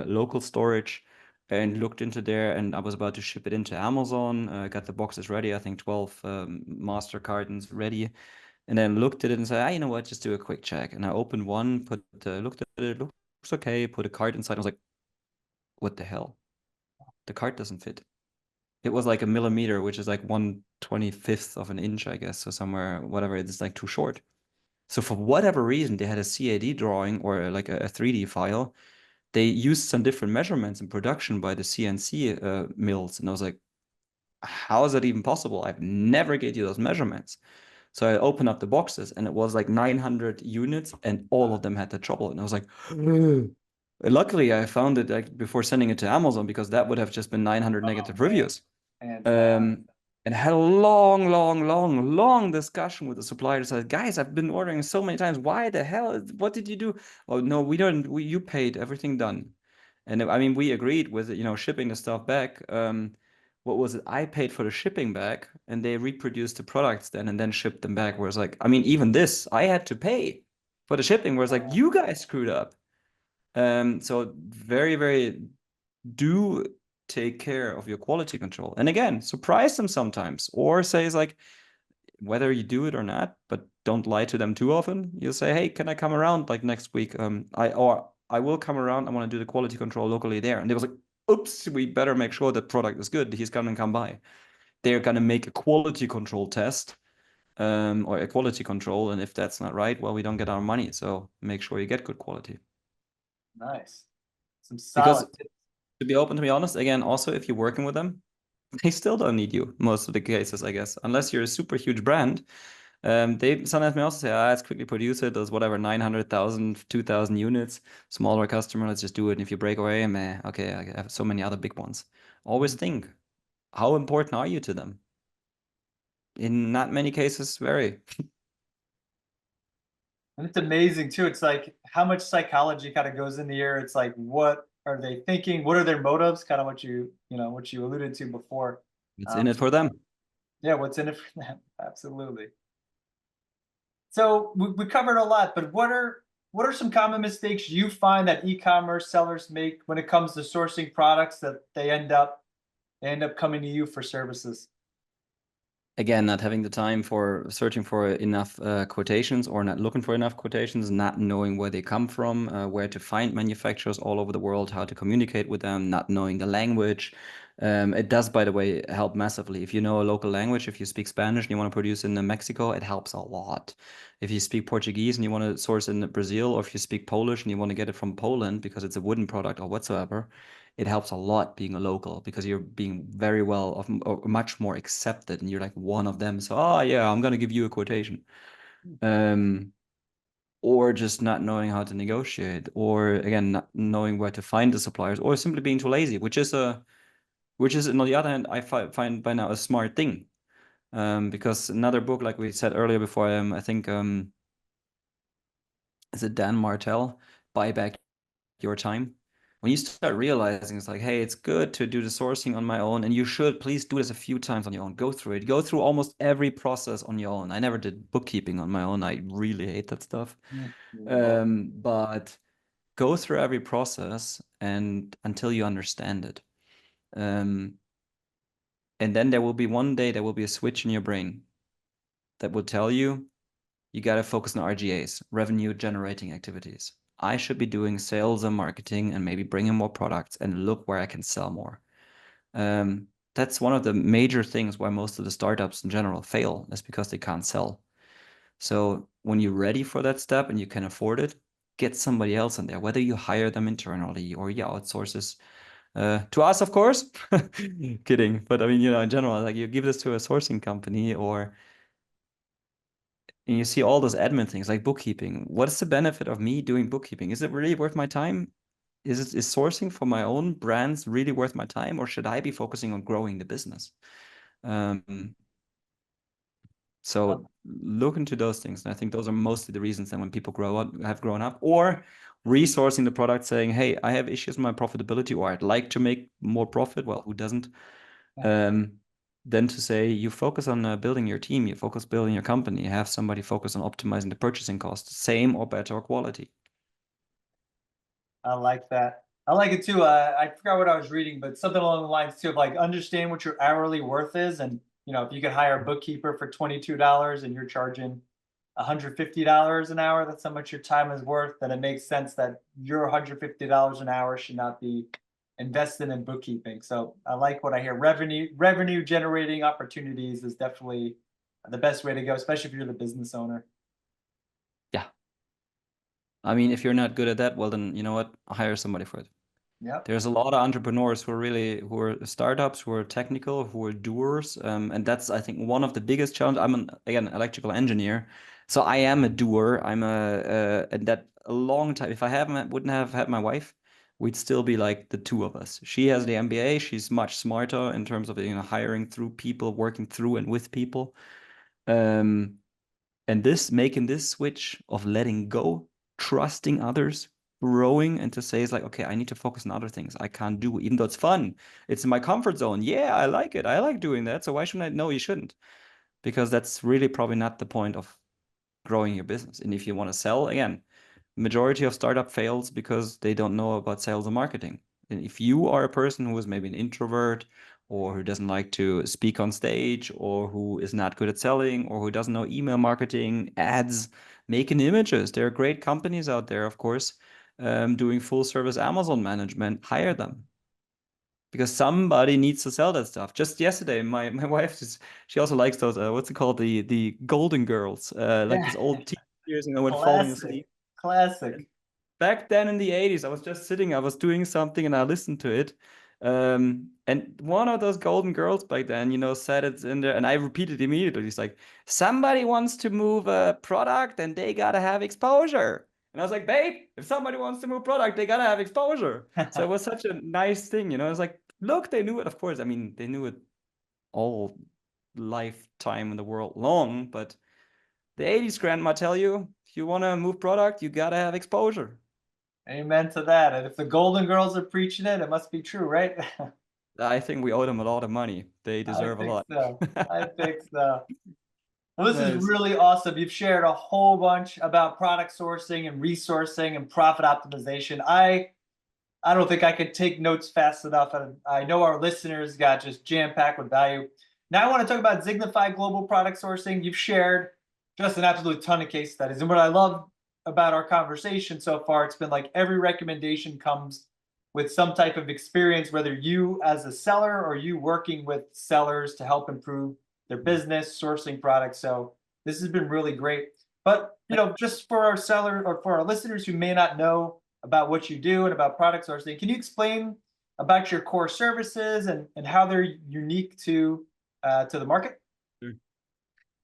local storage, and looked into there, and I was about to ship it into Amazon. Got the boxes ready, I think 12 master cartons ready, and then looked at it and said, you know what, just do a quick check. And I opened one, looked at it, looks okay, put a card inside. I was like, what the hell? The card doesn't fit. It was like a millimeter, which is like 1/25th of an inch, I guess. So somewhere, whatever, it's like too short. So for whatever reason, they had a CAD drawing or like a 3D file. They used some different measurements in production by the CNC mills. And I was like, how is that even possible? I've never get you those measurements. So I opened up the boxes, and it was like 900 units, and all of them had the trouble. And I was like, luckily I found it like before sending it to Amazon, because that would have just been 900 negative reviews. And I had a long discussion with the supplier. Said, guys, I've been ordering so many times. Why the hell? What did you do? Oh, no, we don't. You paid, everything done. And I mean, we agreed with, shipping the stuff back. What was it? I paid for the shipping back, and they reproduced the products then and then shipped them back. Whereas, like, I mean, even this, I had to pay for the shipping. Whereas, like, you guys screwed up. So very do take care of your quality control. And again, surprise them sometimes, or say, like, whether you do it or not, but don't lie to them too often. You say, hey, can I come around like next week? I will come around. I want to do the quality control locally there. And they was like, oops, we better make sure the product is good. He's gonna come by. They're gonna make a quality control test, or a quality control. And if that's not right, well, we don't get our money. So make sure you get good quality. Nice. Some solid tips. To be honest, again, also, if you're working with them, they still don't need you most of the cases, I guess, unless you're a super huge brand. They sometimes may also say, let's quickly produce it. There's whatever, 900,000, 2,000 units, smaller customer, let's just do it. And if you break away, meh, okay, I have so many other big ones. Always think, how important are you to them? in not many cases vary. And it's amazing too. It's like how much psychology kind of goes in the air. It's like, what are they thinking? What are their motives? Kind of what what you alluded to before. It's in it for them. Yeah, what's in it for them? Absolutely. So we covered a lot, but what are some common mistakes you find that e-commerce sellers make when it comes to sourcing products that they end up coming to you for services? Again, not having the time for searching for enough quotations, or not looking for enough quotations, not knowing where they come from, where to find manufacturers all over the world, how to communicate with them, not knowing the language. It does, by the way, help massively. If you know a local language, if you speak Spanish and you want to produce in Mexico, it helps a lot. If you speak Portuguese and you want to source in Brazil, or if you speak Polish and you want to get it from Poland because it's a wooden product or whatsoever, it helps a lot being a local, because you're being very well, or much more accepted, and you're like one of them. So, oh yeah, I'm gonna give you a quotation. Or just not knowing how to negotiate, or again, not knowing where to find the suppliers, or simply being too lazy, which is on the other hand, I find by now a smart thing. Because another book, like we said earlier before, I think is it Dan Martell, Buy Back Your Time? When you start realizing it's like, hey, it's good to do the sourcing on my own, and you should please do this a few times on your own. Go through it. Go through almost every process on your own. I never did bookkeeping on my own. I really hate that stuff. But go through every process and until you understand it. And then there will be one day, there will be a switch in your brain that will tell you, you got to focus on RGAs, revenue generating activities. I should be doing sales and marketing and maybe bringing more products, and look where I can sell more. That's one of the major things why most of the startups in general fail, is because they can't sell. So when you're ready for that step and you can afford it, get somebody else in there, whether you hire them internally or you outsource this. To us, of course. Kidding. But I mean, in general, like you give this to a sourcing company, and you see all those admin things like bookkeeping. What's the benefit of me doing bookkeeping? Is it really worth my time? Is sourcing for my own brands really worth my time, or should I be focusing on growing the business? So look into those things. And I think those are mostly the reasons that when people have grown up, or resourcing the product, saying, hey, I have issues with my profitability, or I'd like to make more profit. Well, who doesn't? Then to say, you focus on building your team, you focus building your company, you have somebody focus on optimizing the purchasing cost, same or better quality. I like that. I like it too. I forgot what I was reading, but something along the lines too of like understand what your hourly worth is, and if you could hire a bookkeeper for $22 and you're charging $150 an hour, that's how much your time is worth. Then it makes sense that your $150 an hour should not be invested in bookkeeping. So I like what I hear. Revenue generating opportunities is definitely the best way to go, especially if you're the business owner. Yeah. I mean, if you're not good at that, well, then you know what? Hire somebody for it. Yep. There's a lot of entrepreneurs who are startups, who are technical, who are doers, and that's, I think, one of the biggest challenges. I'm again electrical engineer, so I am a doer. And that a long time. If I wouldn't have had my wife, we'd still be like the two of us. She has the MBA. She's much smarter in terms of hiring through people, working through and with people. And making this switch of letting go, trusting others, growing, and to say it's like, okay, I need to focus on other things I can't do, even though it's fun. It's in my comfort zone. Yeah, I like it. I like doing that. So why shouldn't I? No, you shouldn't. Because that's really probably not the point of growing your business. And if you want to sell, again, majority of startup fails because they don't know about sales and marketing. And if you are a person who is maybe an introvert, or who doesn't like to speak on stage, or who is not good at selling, or who doesn't know email marketing, ads, making images, there are great companies out there, of course, doing full service Amazon management. Hire them, because somebody needs to sell that stuff. Just yesterday, my wife she also likes those what's it called, the Golden Girls, like this old TV series, when falling asleep. Classic. Back then in the 80s, I was just sitting, I was doing something, and I listened to it. And one of those Golden Girls back then, said it's in there, and I repeated immediately. It's like, somebody wants to move a product and they gotta have exposure. And I was like, babe, if somebody wants to move product, they gotta have exposure. So it was such a nice thing, It's like, look, they knew it, of course. I mean, they knew it all lifetime in the world long, but the 80s grandma tell you, if you want to move product, you got to have exposure. Amen to that. And if the Golden Girls are preaching it, it must be true, right? I think we owe them a lot of money. They I deserve a think lot. so. I think so. Well, this is Nice. really awesome. You've shared a whole bunch about product sourcing and resourcing and profit optimization. I don't think I could take notes fast enough, and I know our listeners got just jam-packed with value. Now I want to talk about Zignify Global Product Sourcing. You've shared just an absolute ton of case studies, and what I love about our conversation so far, it's been like every recommendation comes with some type of experience, whether you as a seller or you working with sellers to help improve their business, sourcing products. So this has been really great. But just for our seller or for our listeners who may not know about what you do and about product sourcing, can you explain about your core services and how they're unique to the market? Sure.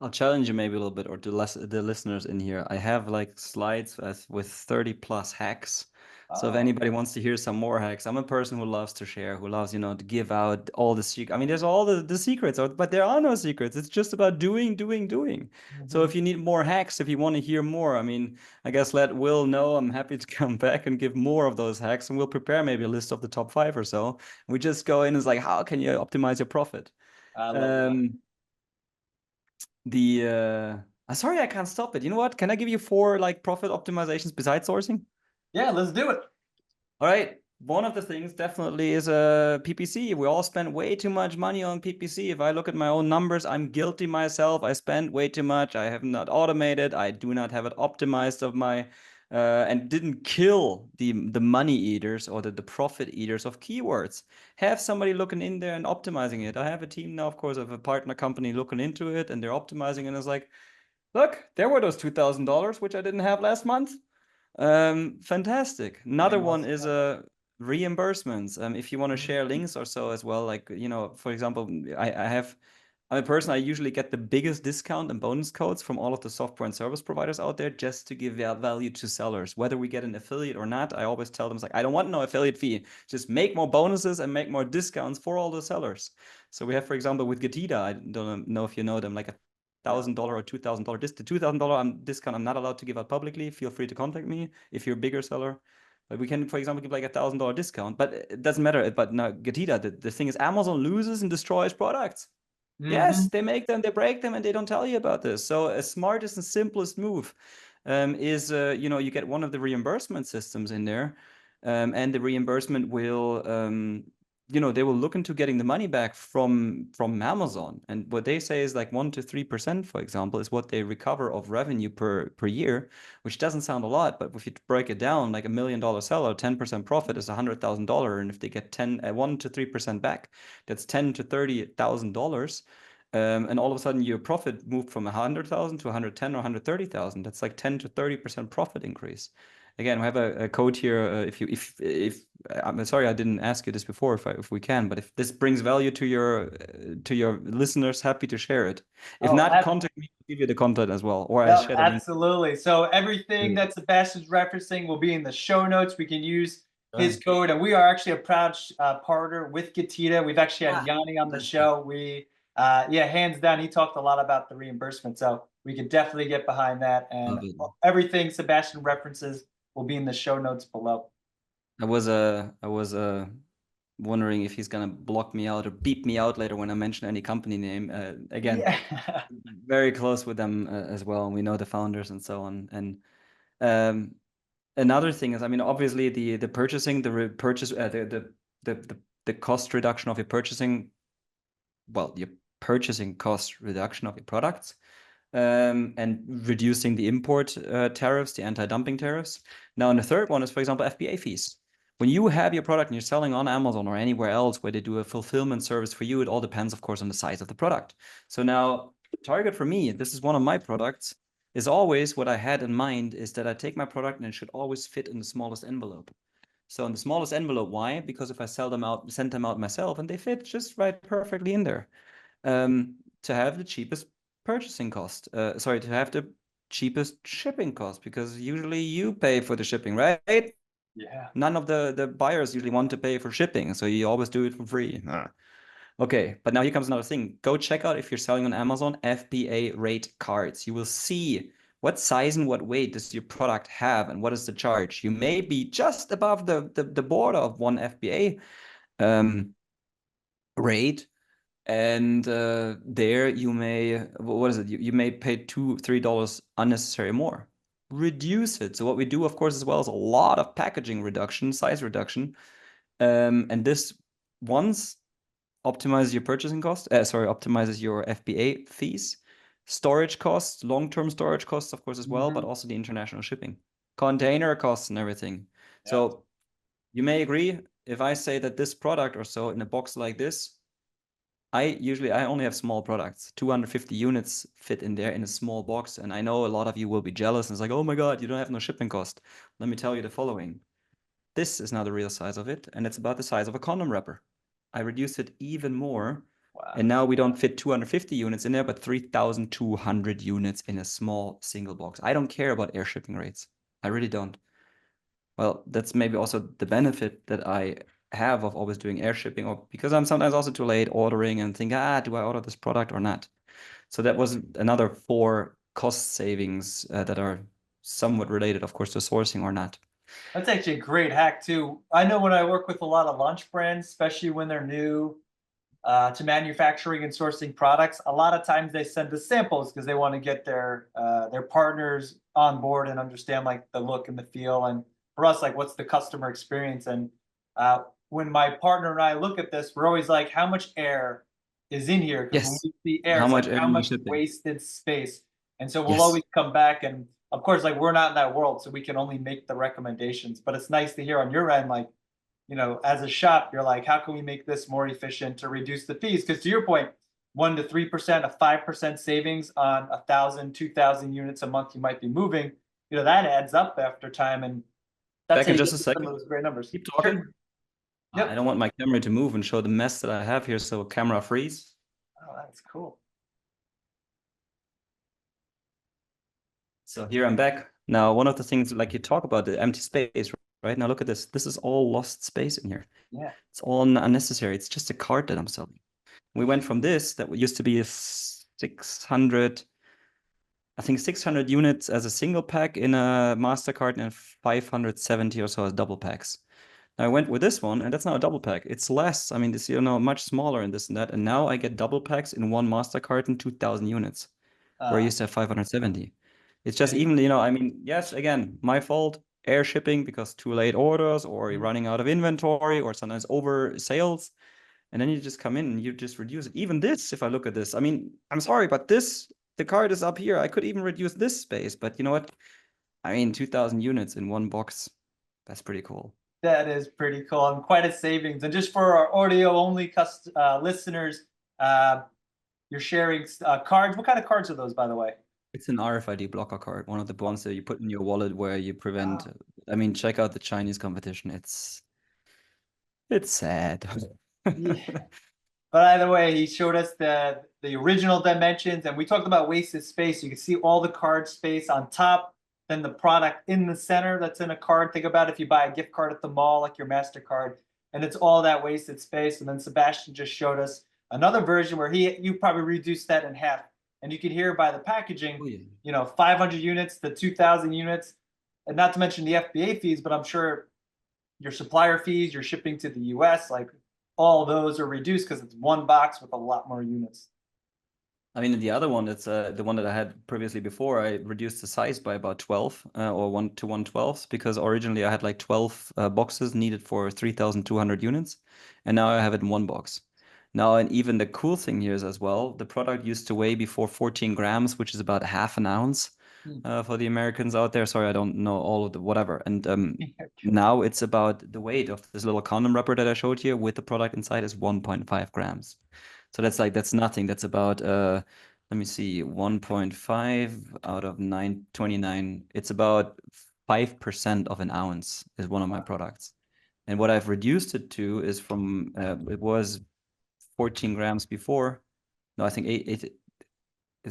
I'll challenge you maybe a little bit, or the listeners in here. I have like slides with 30 plus hacks. So if Oh. anybody wants to hear some more hacks, I'm a person who loves to share, who loves, to give out all the secrets. I mean, there's all the secrets, but there are no secrets. It's just about doing, doing, doing. So if you need more hacks, if you want to hear more, I mean, I guess let Will know. I'm happy to come back and give more of those hacks, and we'll prepare maybe a list of the top 5 or so. We just go in and it's like, how can you optimize your profit? I love that. Sorry, I can't stop it. You know what? Can I give you 4 like profit optimizations besides sourcing? Yeah, let's do it. All right. One of the things definitely is a PPC. We all spend way too much money on PPC. If I look at my own numbers, I'm guilty myself. I spend way too much. I have not automated. I do not have it optimized of my and didn't kill the money eaters or the profit eaters of keywords. Have somebody looking in there and optimizing it. I have a team now, of course, of a partner company looking into it, and they're optimizing. And it's like, look, there were those $2,000 which I didn't have last month. Fantastic. Another one is reimbursements. If you want to share links or so as well, like, for example, I'm a person, I usually get the biggest discount and bonus codes from all of the software and service providers out there just to give value to sellers. Whether we get an affiliate or not, I always tell them, it's like, I don't want no affiliate fee. Just make more bonuses and make more discounts for all the sellers. So we have, for example, with Getida, I don't know if you know them, like a $1,000 or $2,000 the $2,000 discount I'm not allowed to give out publicly. Feel free to contact me if you're a bigger seller. But we can, for example, give like $1,000 discount. But it doesn't matter. But now, Getida, the thing is, Amazon loses and destroys products. Yes, they make them, they break them, and they don't tell you about this. So a smartest and simplest move is, you get one of the reimbursement systems in there, and the reimbursement will, they will look into getting the money back from Amazon. And what they say is like 1 to 3%, for example, is what they recover of revenue per year, which doesn't sound a lot, but if you break it down, like $1 million seller, 10% profit is $100,000, and if they get 1 to 3% back, that's $10,000 to $30,000. And all of a sudden your profit moved from 100,000 to 110 or 130,000. That's like 10 to 30% profit increase. Again, we have a code here. If I'm sorry, I didn't ask you this before. If we can, but if this brings value to your listeners, happy to share it. If not, contact me. I'll give you the content as well, or I share the link. Absolutely. So everything that Sebastian's referencing will be in the show notes. We can use his code, and we are actually a proud partner with Getida. We've actually had Yanni on the show. We, hands down, he talked a lot about the reimbursement, so we could definitely get behind that. And everything Sebastian references will be in the show notes below. I was wondering if he's gonna block me out or beep me out later when I mention any company name. Again, very close with them as well, and we know the founders and so on. And another thing is, I mean, obviously the purchasing, the cost reduction of your purchasing, well, your purchasing cost reduction of your products. And reducing the import tariffs, the anti-dumping tariffs. Now, and the third one is, for example, FBA fees. When you have your product and you're selling on Amazon or anywhere else where they do a fulfillment service for you, it all depends, of course, on the size of the product. So now, target for me, this is one of my products, is always what I had in mind is that I take my product and it should always fit in the smallest envelope. So in the smallest envelope, why? Because if I send them out myself and they fit just right perfectly in there. To have the cheapest purchasing cost, to have the cheapest shipping cost, because usually you pay for the shipping, right? Yeah. None of the buyers usually want to pay for shipping, so you always do it for free. Okay, but now here comes another thing. Go check out, if you're selling on Amazon, FBA rate cards. You will see what size and what weight does your product have and what is the charge. You may be just above the border of one FBA rate, and there you may, what is it? You may pay $2-3 unnecessary more. Reduce it. So what we do, of course, as well, is a lot of packaging reduction, size reduction, and this once optimizes your purchasing cost. Optimizes your FBA fees, storage costs, long-term storage costs, of course, as well, but also the international shipping, container costs, and everything. Yeah. So you may agree if I say that this product or so in a box like this, I only have small products. 250 units fit in there in a small box, and I know a lot of you will be jealous and it's like, oh my God, you don't have no shipping cost. Let me tell you the following. This is now the real size of it, and it's about the size of a condom wrapper. I reduced it even more, and now we don't fit 250 units in there, but 3,200 units in a small single box. I don't care about air shipping rates. I really don't. Well, that's maybe also the benefit that I have of always doing air shipping, or because I'm sometimes also too late ordering and think, do I order this product or not? So that was another 4 cost savings that are somewhat related, of course, to sourcing or not. That's actually a great hack too. I know when I work with a lot of lunch brands, especially when they're new to manufacturing and sourcing products, a lot of times they send us samples because they want to get their partners on board and understand like the look and the feel, and for us, like what's the customer experience. And when my partner and I look at this, we're always like, how much air is in here? Because when Yes. we see air, How it's much like air how are you much shipping? wasted space. And so we'll Yes. always come back, and of course, like we're not in that world, so we can only make the recommendations. But it's nice to hear on your end, like, you know, as a shop, you're like, how can we make this more efficient to reduce the fees? Because to your point, 1 to 3%, a 5% savings on 1,000, 2,000 units a month you might be moving, you know, that adds up after time. And that's Back how in you just get a to some second. of those great numbers. Keep talking. Sure. I Yep. don't want my camera to move and show the mess that I have here, so camera freeze. Oh, that's cool. So here I'm back. Now, one of the things, like you talk about the empty space, right? Now look at this. This is all lost space in here. Yeah. It's all unnecessary. It's just a card that I'm selling. We went from this that used to be a 600, I think 600 units as a single pack in a MasterCard and 570 or so as double packs. I went with this one, and that's now a double pack. It's less. I mean, this, much smaller and this and that. And now I get double packs in one MasterCard and 2,000 units, where I used to have 570. It's just even, I mean, yes, again, my fault. Air shipping because too late orders, or you're running out of inventory, or sometimes over sales. And then you just come in and you just reduce it. Even this, if I look at this, I mean, I'm sorry, but this, the card is up here. I could even reduce this space, but you know what? I mean, 2,000 units in one box. That's pretty cool. That is pretty cool and quite a savings. And just for our audio only listeners, you're sharing cards. What kind of cards are those, by the way? It's an RFID blocker card, one of the ones that you put in your wallet where you prevent. I mean, check out the Chinese competition. It's sad. Yeah. But either way, he showed us the original dimensions, and we talked about wasted space. You can see all the card space on top, then the product in the center that's in a card. Think about if you buy a gift card at the mall, like your MasterCard, and it's all that wasted space. And then Sebastian just showed us another version where you probably reduced that in half. And you can hear by the packaging, Oh, yeah. you know, 500 units to 2,000 units, and not to mention the FBA fees, but I'm sure your supplier fees, your shipping to the US, like all those are reduced because it's one box with a lot more units. I mean, the other one, it's the one that I had previously before. I reduced the size by about 12 or 1 to 1/12 because originally I had like 12 boxes needed for 3,200 units. And now I have it in one box. Now, and even the cool thing here is as well, the product used to weigh before 14 grams, which is about half an ounce for the Americans out there. Sorry, I don't know all of the whatever. And now it's about the weight of this little condom wrapper that I showed you with the product inside is 1.5 grams. So that's nothing. That's about, let me see, 1.5 out of 929. It's about 5% of an ounce is one of my products. And what I've reduced it to is from, it was 14 grams before. No, I think is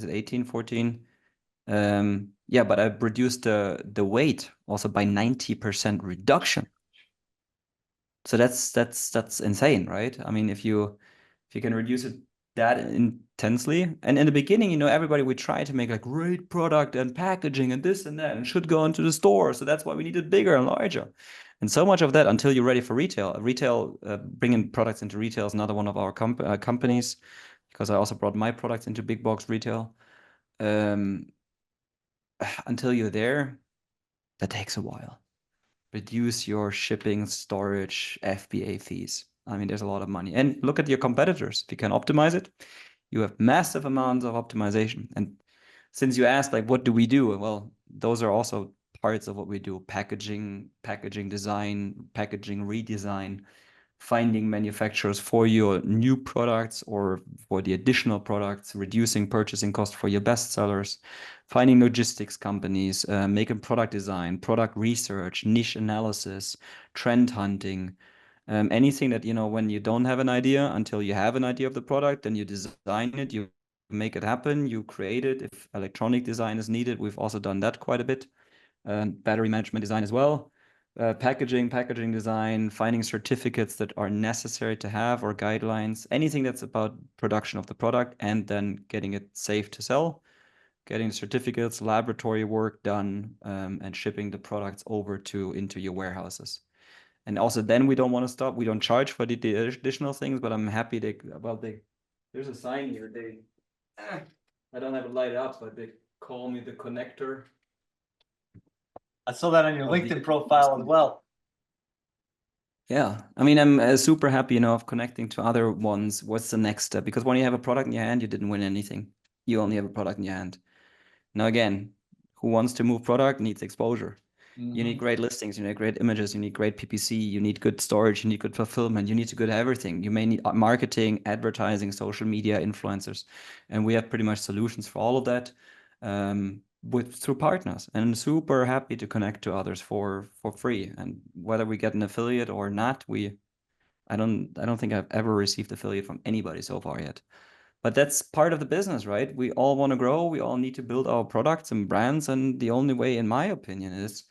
it 18, 14? Yeah, but I've reduced the weight also by 90% reduction. So that's insane, right? I mean, if you if you can reduce it that intensely. And in the beginning, you know, everybody would try to make like great product and packaging and this and that, and should go into the store. So that's why we need it bigger and larger. And so much of that until you're ready for retail. Retail, bringing products into retail is another one of our companies, because I also brought my products into big box retail. Until you're there, that takes a while. Reduce your shipping, storage, FBA fees. I mean, there's a lot of money. And look at your competitors. If you can optimize it, you have massive amounts of optimization. And since you asked, like, what do we do? Well, those are also parts of what we do: packaging, packaging design, packaging redesign, finding manufacturers for your new products or for the additional products, reducing purchasing cost for your best sellers, finding logistics companies, making product design, product research, niche analysis, trend hunting, anything that, you know, when you don't have an idea until you have an idea of the product, then you design it, you make it happen, you create it. If electronic design is needed, we've also done that quite a bit. Battery management design as well. Packaging design, finding certificates that are necessary to have, or guidelines, anything that's about production of the product, and then getting it safe to sell, getting certificates, laboratory work done, and shipping the products over into your warehouses. And also then we don't want to stop. We don't charge for the additional things, but I'm happy there's a sign here. I don't have it lighted up, but they call me the connector. I saw that on your LinkedIn profile as well. Yeah, I mean, I'm super happy, you know, of connecting to other ones. What's the next step? Because when you have a product in your hand, you didn't win anything. You only have a product in your hand. Now, again, who wants to move product needs exposure. You need great listings, you need great images, you need great PPC, you need good storage, you need good fulfillment, you need to good everything. You may need marketing, advertising, social media, influencers. And we have pretty much solutions for all of that. Through partners, and I'm super happy to connect to others for free. And whether we get an affiliate or not, I don't think I've ever received affiliate from anybody so far yet. But that's part of the business, right? We all want to grow. We all need to build our products and brands, and the only way, in my opinion, is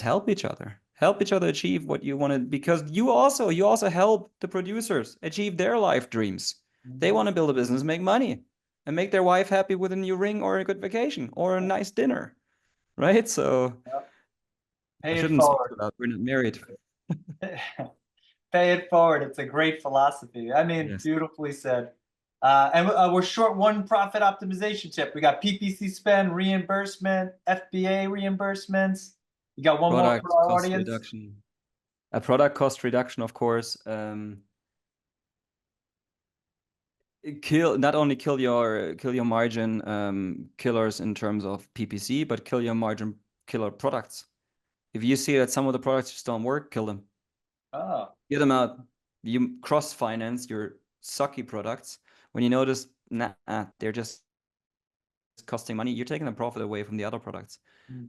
help each other. Help each other achieve what you wanted, because you also help the producers achieve their life dreams. They want to build a business, make money, and make their wife happy with a new ring or a good vacation or a nice dinner, right? So Pay I it shouldn't speak forward. about we're not married. Pay it forward. It's a great philosophy. I mean, Yes. beautifully said. And we're short one profit optimization tip. We got PPC spend, reimbursement, FBA reimbursements. You got one more Product for our cost audience? reduction. A product cost reduction, of course. Not only kill your margin killers in terms of PPC, but kill your margin killer products. If you see that some of the products just don't work, kill them. Oh. Get them out. You cross finance your sucky products. When you notice, they're just costing money, you're taking the profit away from the other products.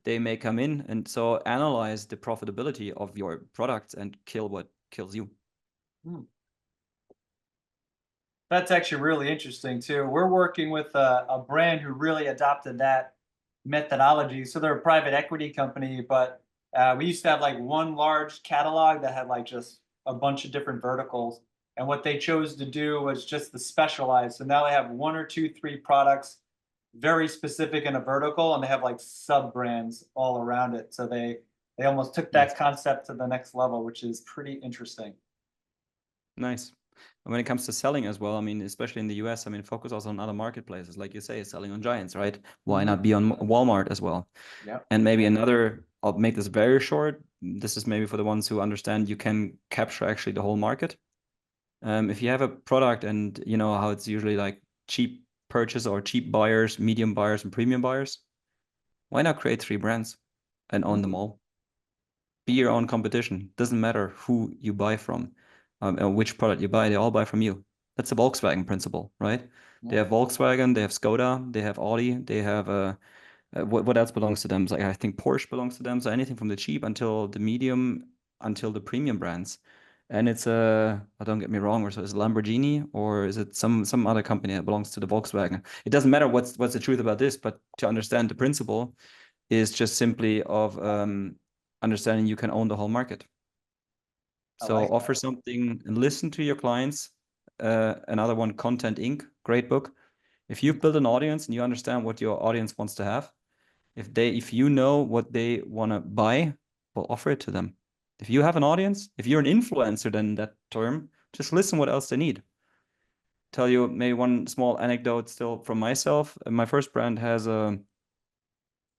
They may come in, and so analyze the profitability of your products and kill what kills you. That's actually really interesting too. We're working with a brand who really adopted that methodology. So they're a private equity company, but we used to have like one large catalog that had like just a bunch of different verticals. And what they chose to do was just the specialized. So now they have one or two, three products very specific in a vertical, and they have like sub brands all around it. So they almost took that concept to the next level, which is pretty interesting. Nice. And when it comes to selling as well, I mean, especially in the US, I mean, focus also on other marketplaces, like you say, selling on giants, right? Why not be on Walmart as well? Yeah. And maybe another, I'll make this very short. This is maybe for the ones who understand you can capture actually the whole market. If you have a product, and you know how it's usually like cheap purchase or cheap buyers, medium buyers, and premium buyers, why not create 3 brands and own them all? Be your own competition. Doesn't matter who you buy from, or which product you buy, they all buy from you. That's the Volkswagen principle, right? They have Volkswagen, they have Skoda, they have Audi, they have what else belongs to them? So I think Porsche belongs to them. So anything from the cheap until the medium until the premium brands. And it's don't get me wrong, or so is it Lamborghini, or is it some other company that belongs to the Volkswagen? It doesn't matter what's the truth about this, but to understand the principle is just simply of understanding you can own the whole market. So offer something and listen to your clients, another one, Content Inc., great book. If you've built an audience and you understand what your audience wants to have, if you know what they want to buy, well, offer it to them. If you have an audience, if you're an influencer, then that term, just listen what else they need. Tell you maybe one small anecdote still from myself. My first brand has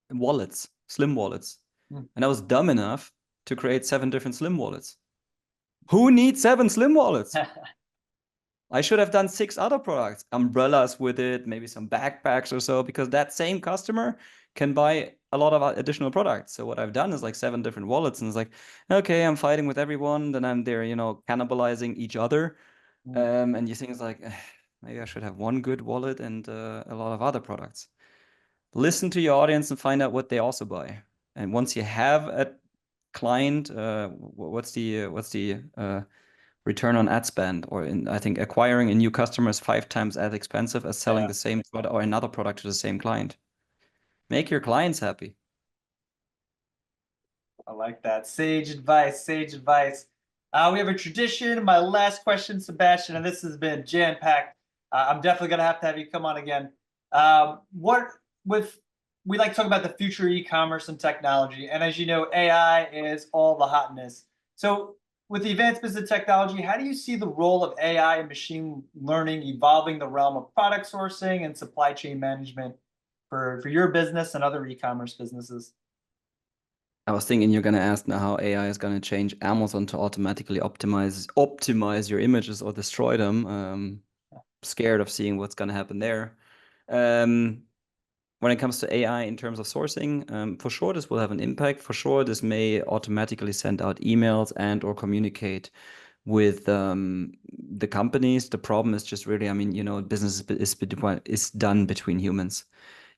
wallets, slim wallets. And I was dumb enough to create 7 different slim wallets. Who needs 7 slim wallets? I should have done 6 other products, umbrellas with it, maybe some backpacks or so, because that same customer can buy a lot of additional products. So what I've done is like 7 different wallets, and it's like, okay, I'm fighting with everyone, then I'm there, cannibalizing each other. And you think it's like, maybe I should have one good wallet and a lot of other products. Listen to your audience and find out what they also buy. And once you have a client, what's the return on ad spend? Or I think acquiring a new customer is 5 times as expensive as selling the same product or another product to the same client. Make your clients happy. I like that. Sage advice, sage advice. We have a tradition. My last question, Sebastian, and this has been jam-packed. I'm definitely going to have you come on again. We like to talk about the future of e-commerce and technology. And as you know, AI is all the hotness. So with the advancements in technology, how do you see the role of AI and machine learning evolving the realm of product sourcing and supply chain management for your business and other e-commerce businesses? I was thinking you're going to ask now how AI is going to change Amazon to automatically optimize your images or destroy them. Scared of seeing what's going to happen there. When it comes to AI in terms of sourcing, for sure this will have an impact. For sure this may automatically send out emails and or communicate with the companies. The problem is just really, business is done between humans.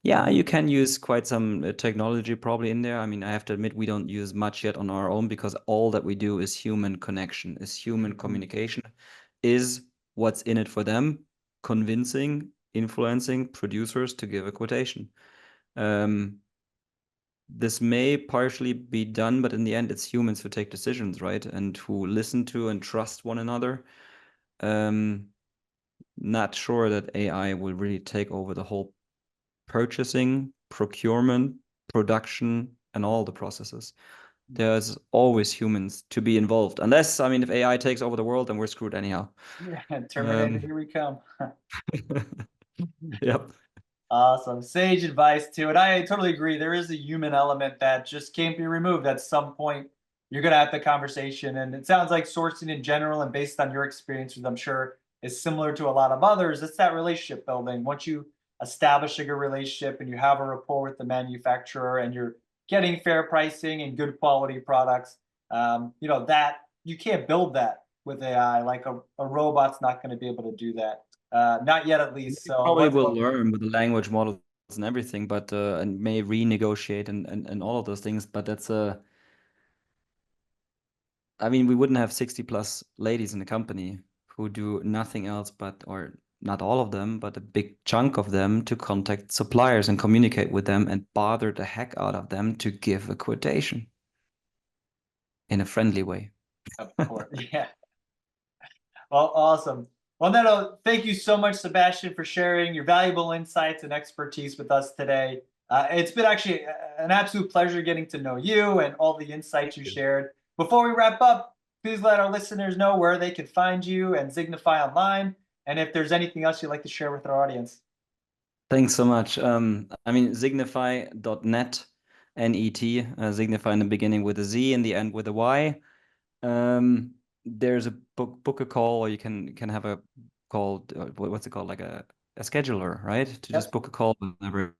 Yeah, you can use quite some technology probably in there. I have to admit we don't use much yet on our own because all that we do is human connection, is human communication, is what's in it for them, convincing, influencing producers to give a quotation. This may partially be done, but in the end, it's humans who take decisions, right? And who listen to and trust one another. Not sure that AI will really take over the whole purchasing, procurement, production, and all the processes. There's always humans to be involved. Unless, if AI takes over the world, then we're screwed anyhow. Yeah, Terminator, here we come. Yep. Awesome. Sage advice too. And I totally agree. There is a human element that just can't be removed. At some point, you're going to have the conversation. And it sounds like sourcing in general, and based on your experiences, I'm sure is similar to a lot of others. It's that relationship building. Once you establish a good relationship and you have a rapport with the manufacturer and you're getting fair pricing and good quality products, that you can't build that with AI. Like a robot's not going to be able to do that. Not yet, at least. So probably will learn with the language models and everything, but and may renegotiate and all of those things. But that's we wouldn't have 60 plus ladies in the company who do nothing else but, or not all of them, but a big chunk of them, to contact suppliers and communicate with them and bother the heck out of them to give a quotation in a friendly way. Of course, yeah. Well, awesome. Well, no, thank you so much, Sebastian, for sharing your valuable insights and expertise with us today. It's been actually an absolute pleasure getting to know you and all the insights you shared. Before we wrap up, please let our listeners know where they can find you and Zignify online, and if there's anything else you'd like to share with our audience. Thanks so much. Zignify.net, N-E-T, Zignify in the beginning with a Z, in the end with a Y. There's a book a call, or you can have a call, what's it called, like a scheduler, right? To just book a call whenever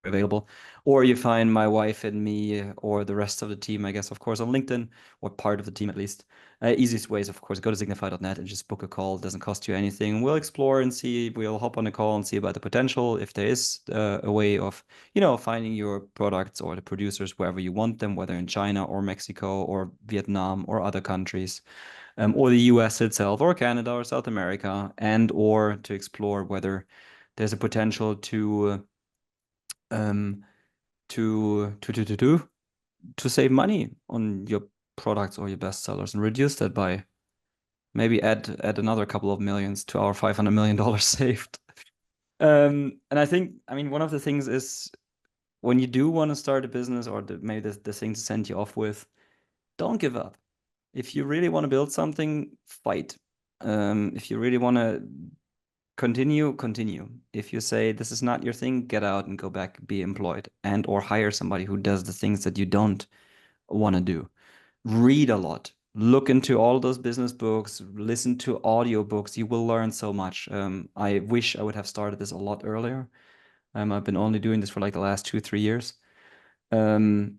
available. Or you find my wife and me or the rest of the team, I guess, of course, on LinkedIn, or part of the team at least. Easiest ways, of course, go to zignify.net and just book a call. It doesn't cost you anything. We'll explore and see. We'll hop on a call and see about the potential. If there is a way of, finding your products or the producers wherever you want them, whether in China or Mexico or Vietnam or other countries, or the US itself or Canada or South America, and or to explore whether there's a potential to save money on your products or your bestsellers and reduce that by maybe add another couple of millions to our $500 million saved. And I think, I mean, one of the things is when you do want to start a business, or maybe the thing to send you off with, don't give up. If you really want to build something, fight. If you really want to continue. If you say this is not your thing, get out and go back, be employed, and or hire somebody who does the things that you don't want to do. Read a lot. Look into all those business books, listen to audiobooks. You will learn so much. I wish I would have started this a lot earlier. I've been only doing this for like the last 2-3 years. And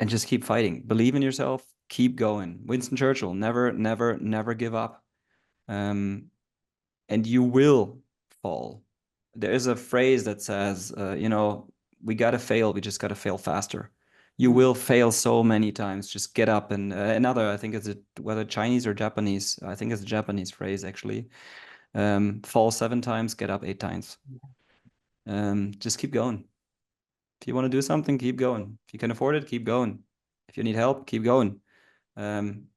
just keep fighting. Believe in yourself. Keep going. Winston Churchill, never give up. And you will fall. There is a phrase that says, we got to fail. We just got to fail faster. You will fail so many times. Just get up. And another, I think it's whether Chinese or Japanese, I think it's a Japanese phrase actually. Fall 7 times, get up 8 times. Just keep going. If you want to do something, keep going. If you can afford it, keep going. If you need help, keep going.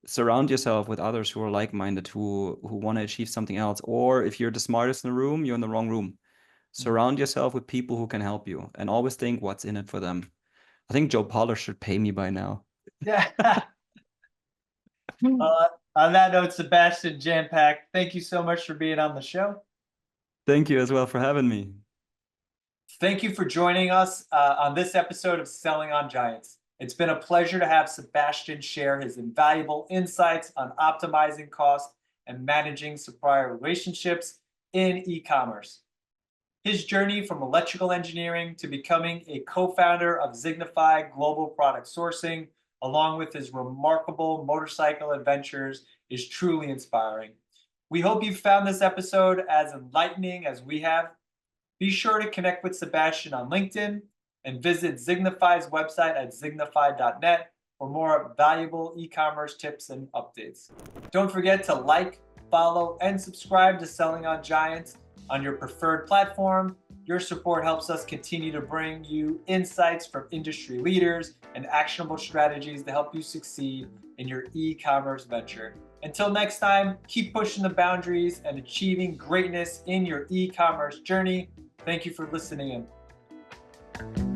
Surround yourself with others who are like-minded, who want to achieve something else. Or if you're the smartest in the room, you're in the wrong room. Surround yourself with people who can help you, and always think what's in it for them. I think Joe Poller should pay me by now. Yeah. On that note, Sebastian, jam-packed, thank you so much for being on the show. Thank you as well for having me. Thank you for joining us on this episode of Selling on Giants. It's been a pleasure to have Sebastian share his invaluable insights on optimizing costs and managing supplier relationships in e-commerce. His journey from electrical engineering to becoming a co-founder of Zignify Global Product Sourcing, along with his remarkable motorcycle adventures, is truly inspiring. We hope you found this episode as enlightening as we have. Be sure to connect with Sebastian on LinkedIn and visit Zignify's website at zignify.net for more valuable e-commerce tips and updates. Don't forget to like, follow, and subscribe to Selling on Giants on your preferred platform. Your support helps us continue to bring you insights from industry leaders and actionable strategies to help you succeed in your e-commerce venture. Until next time, keep pushing the boundaries and achieving greatness in your e-commerce journey. Thank you for listening in.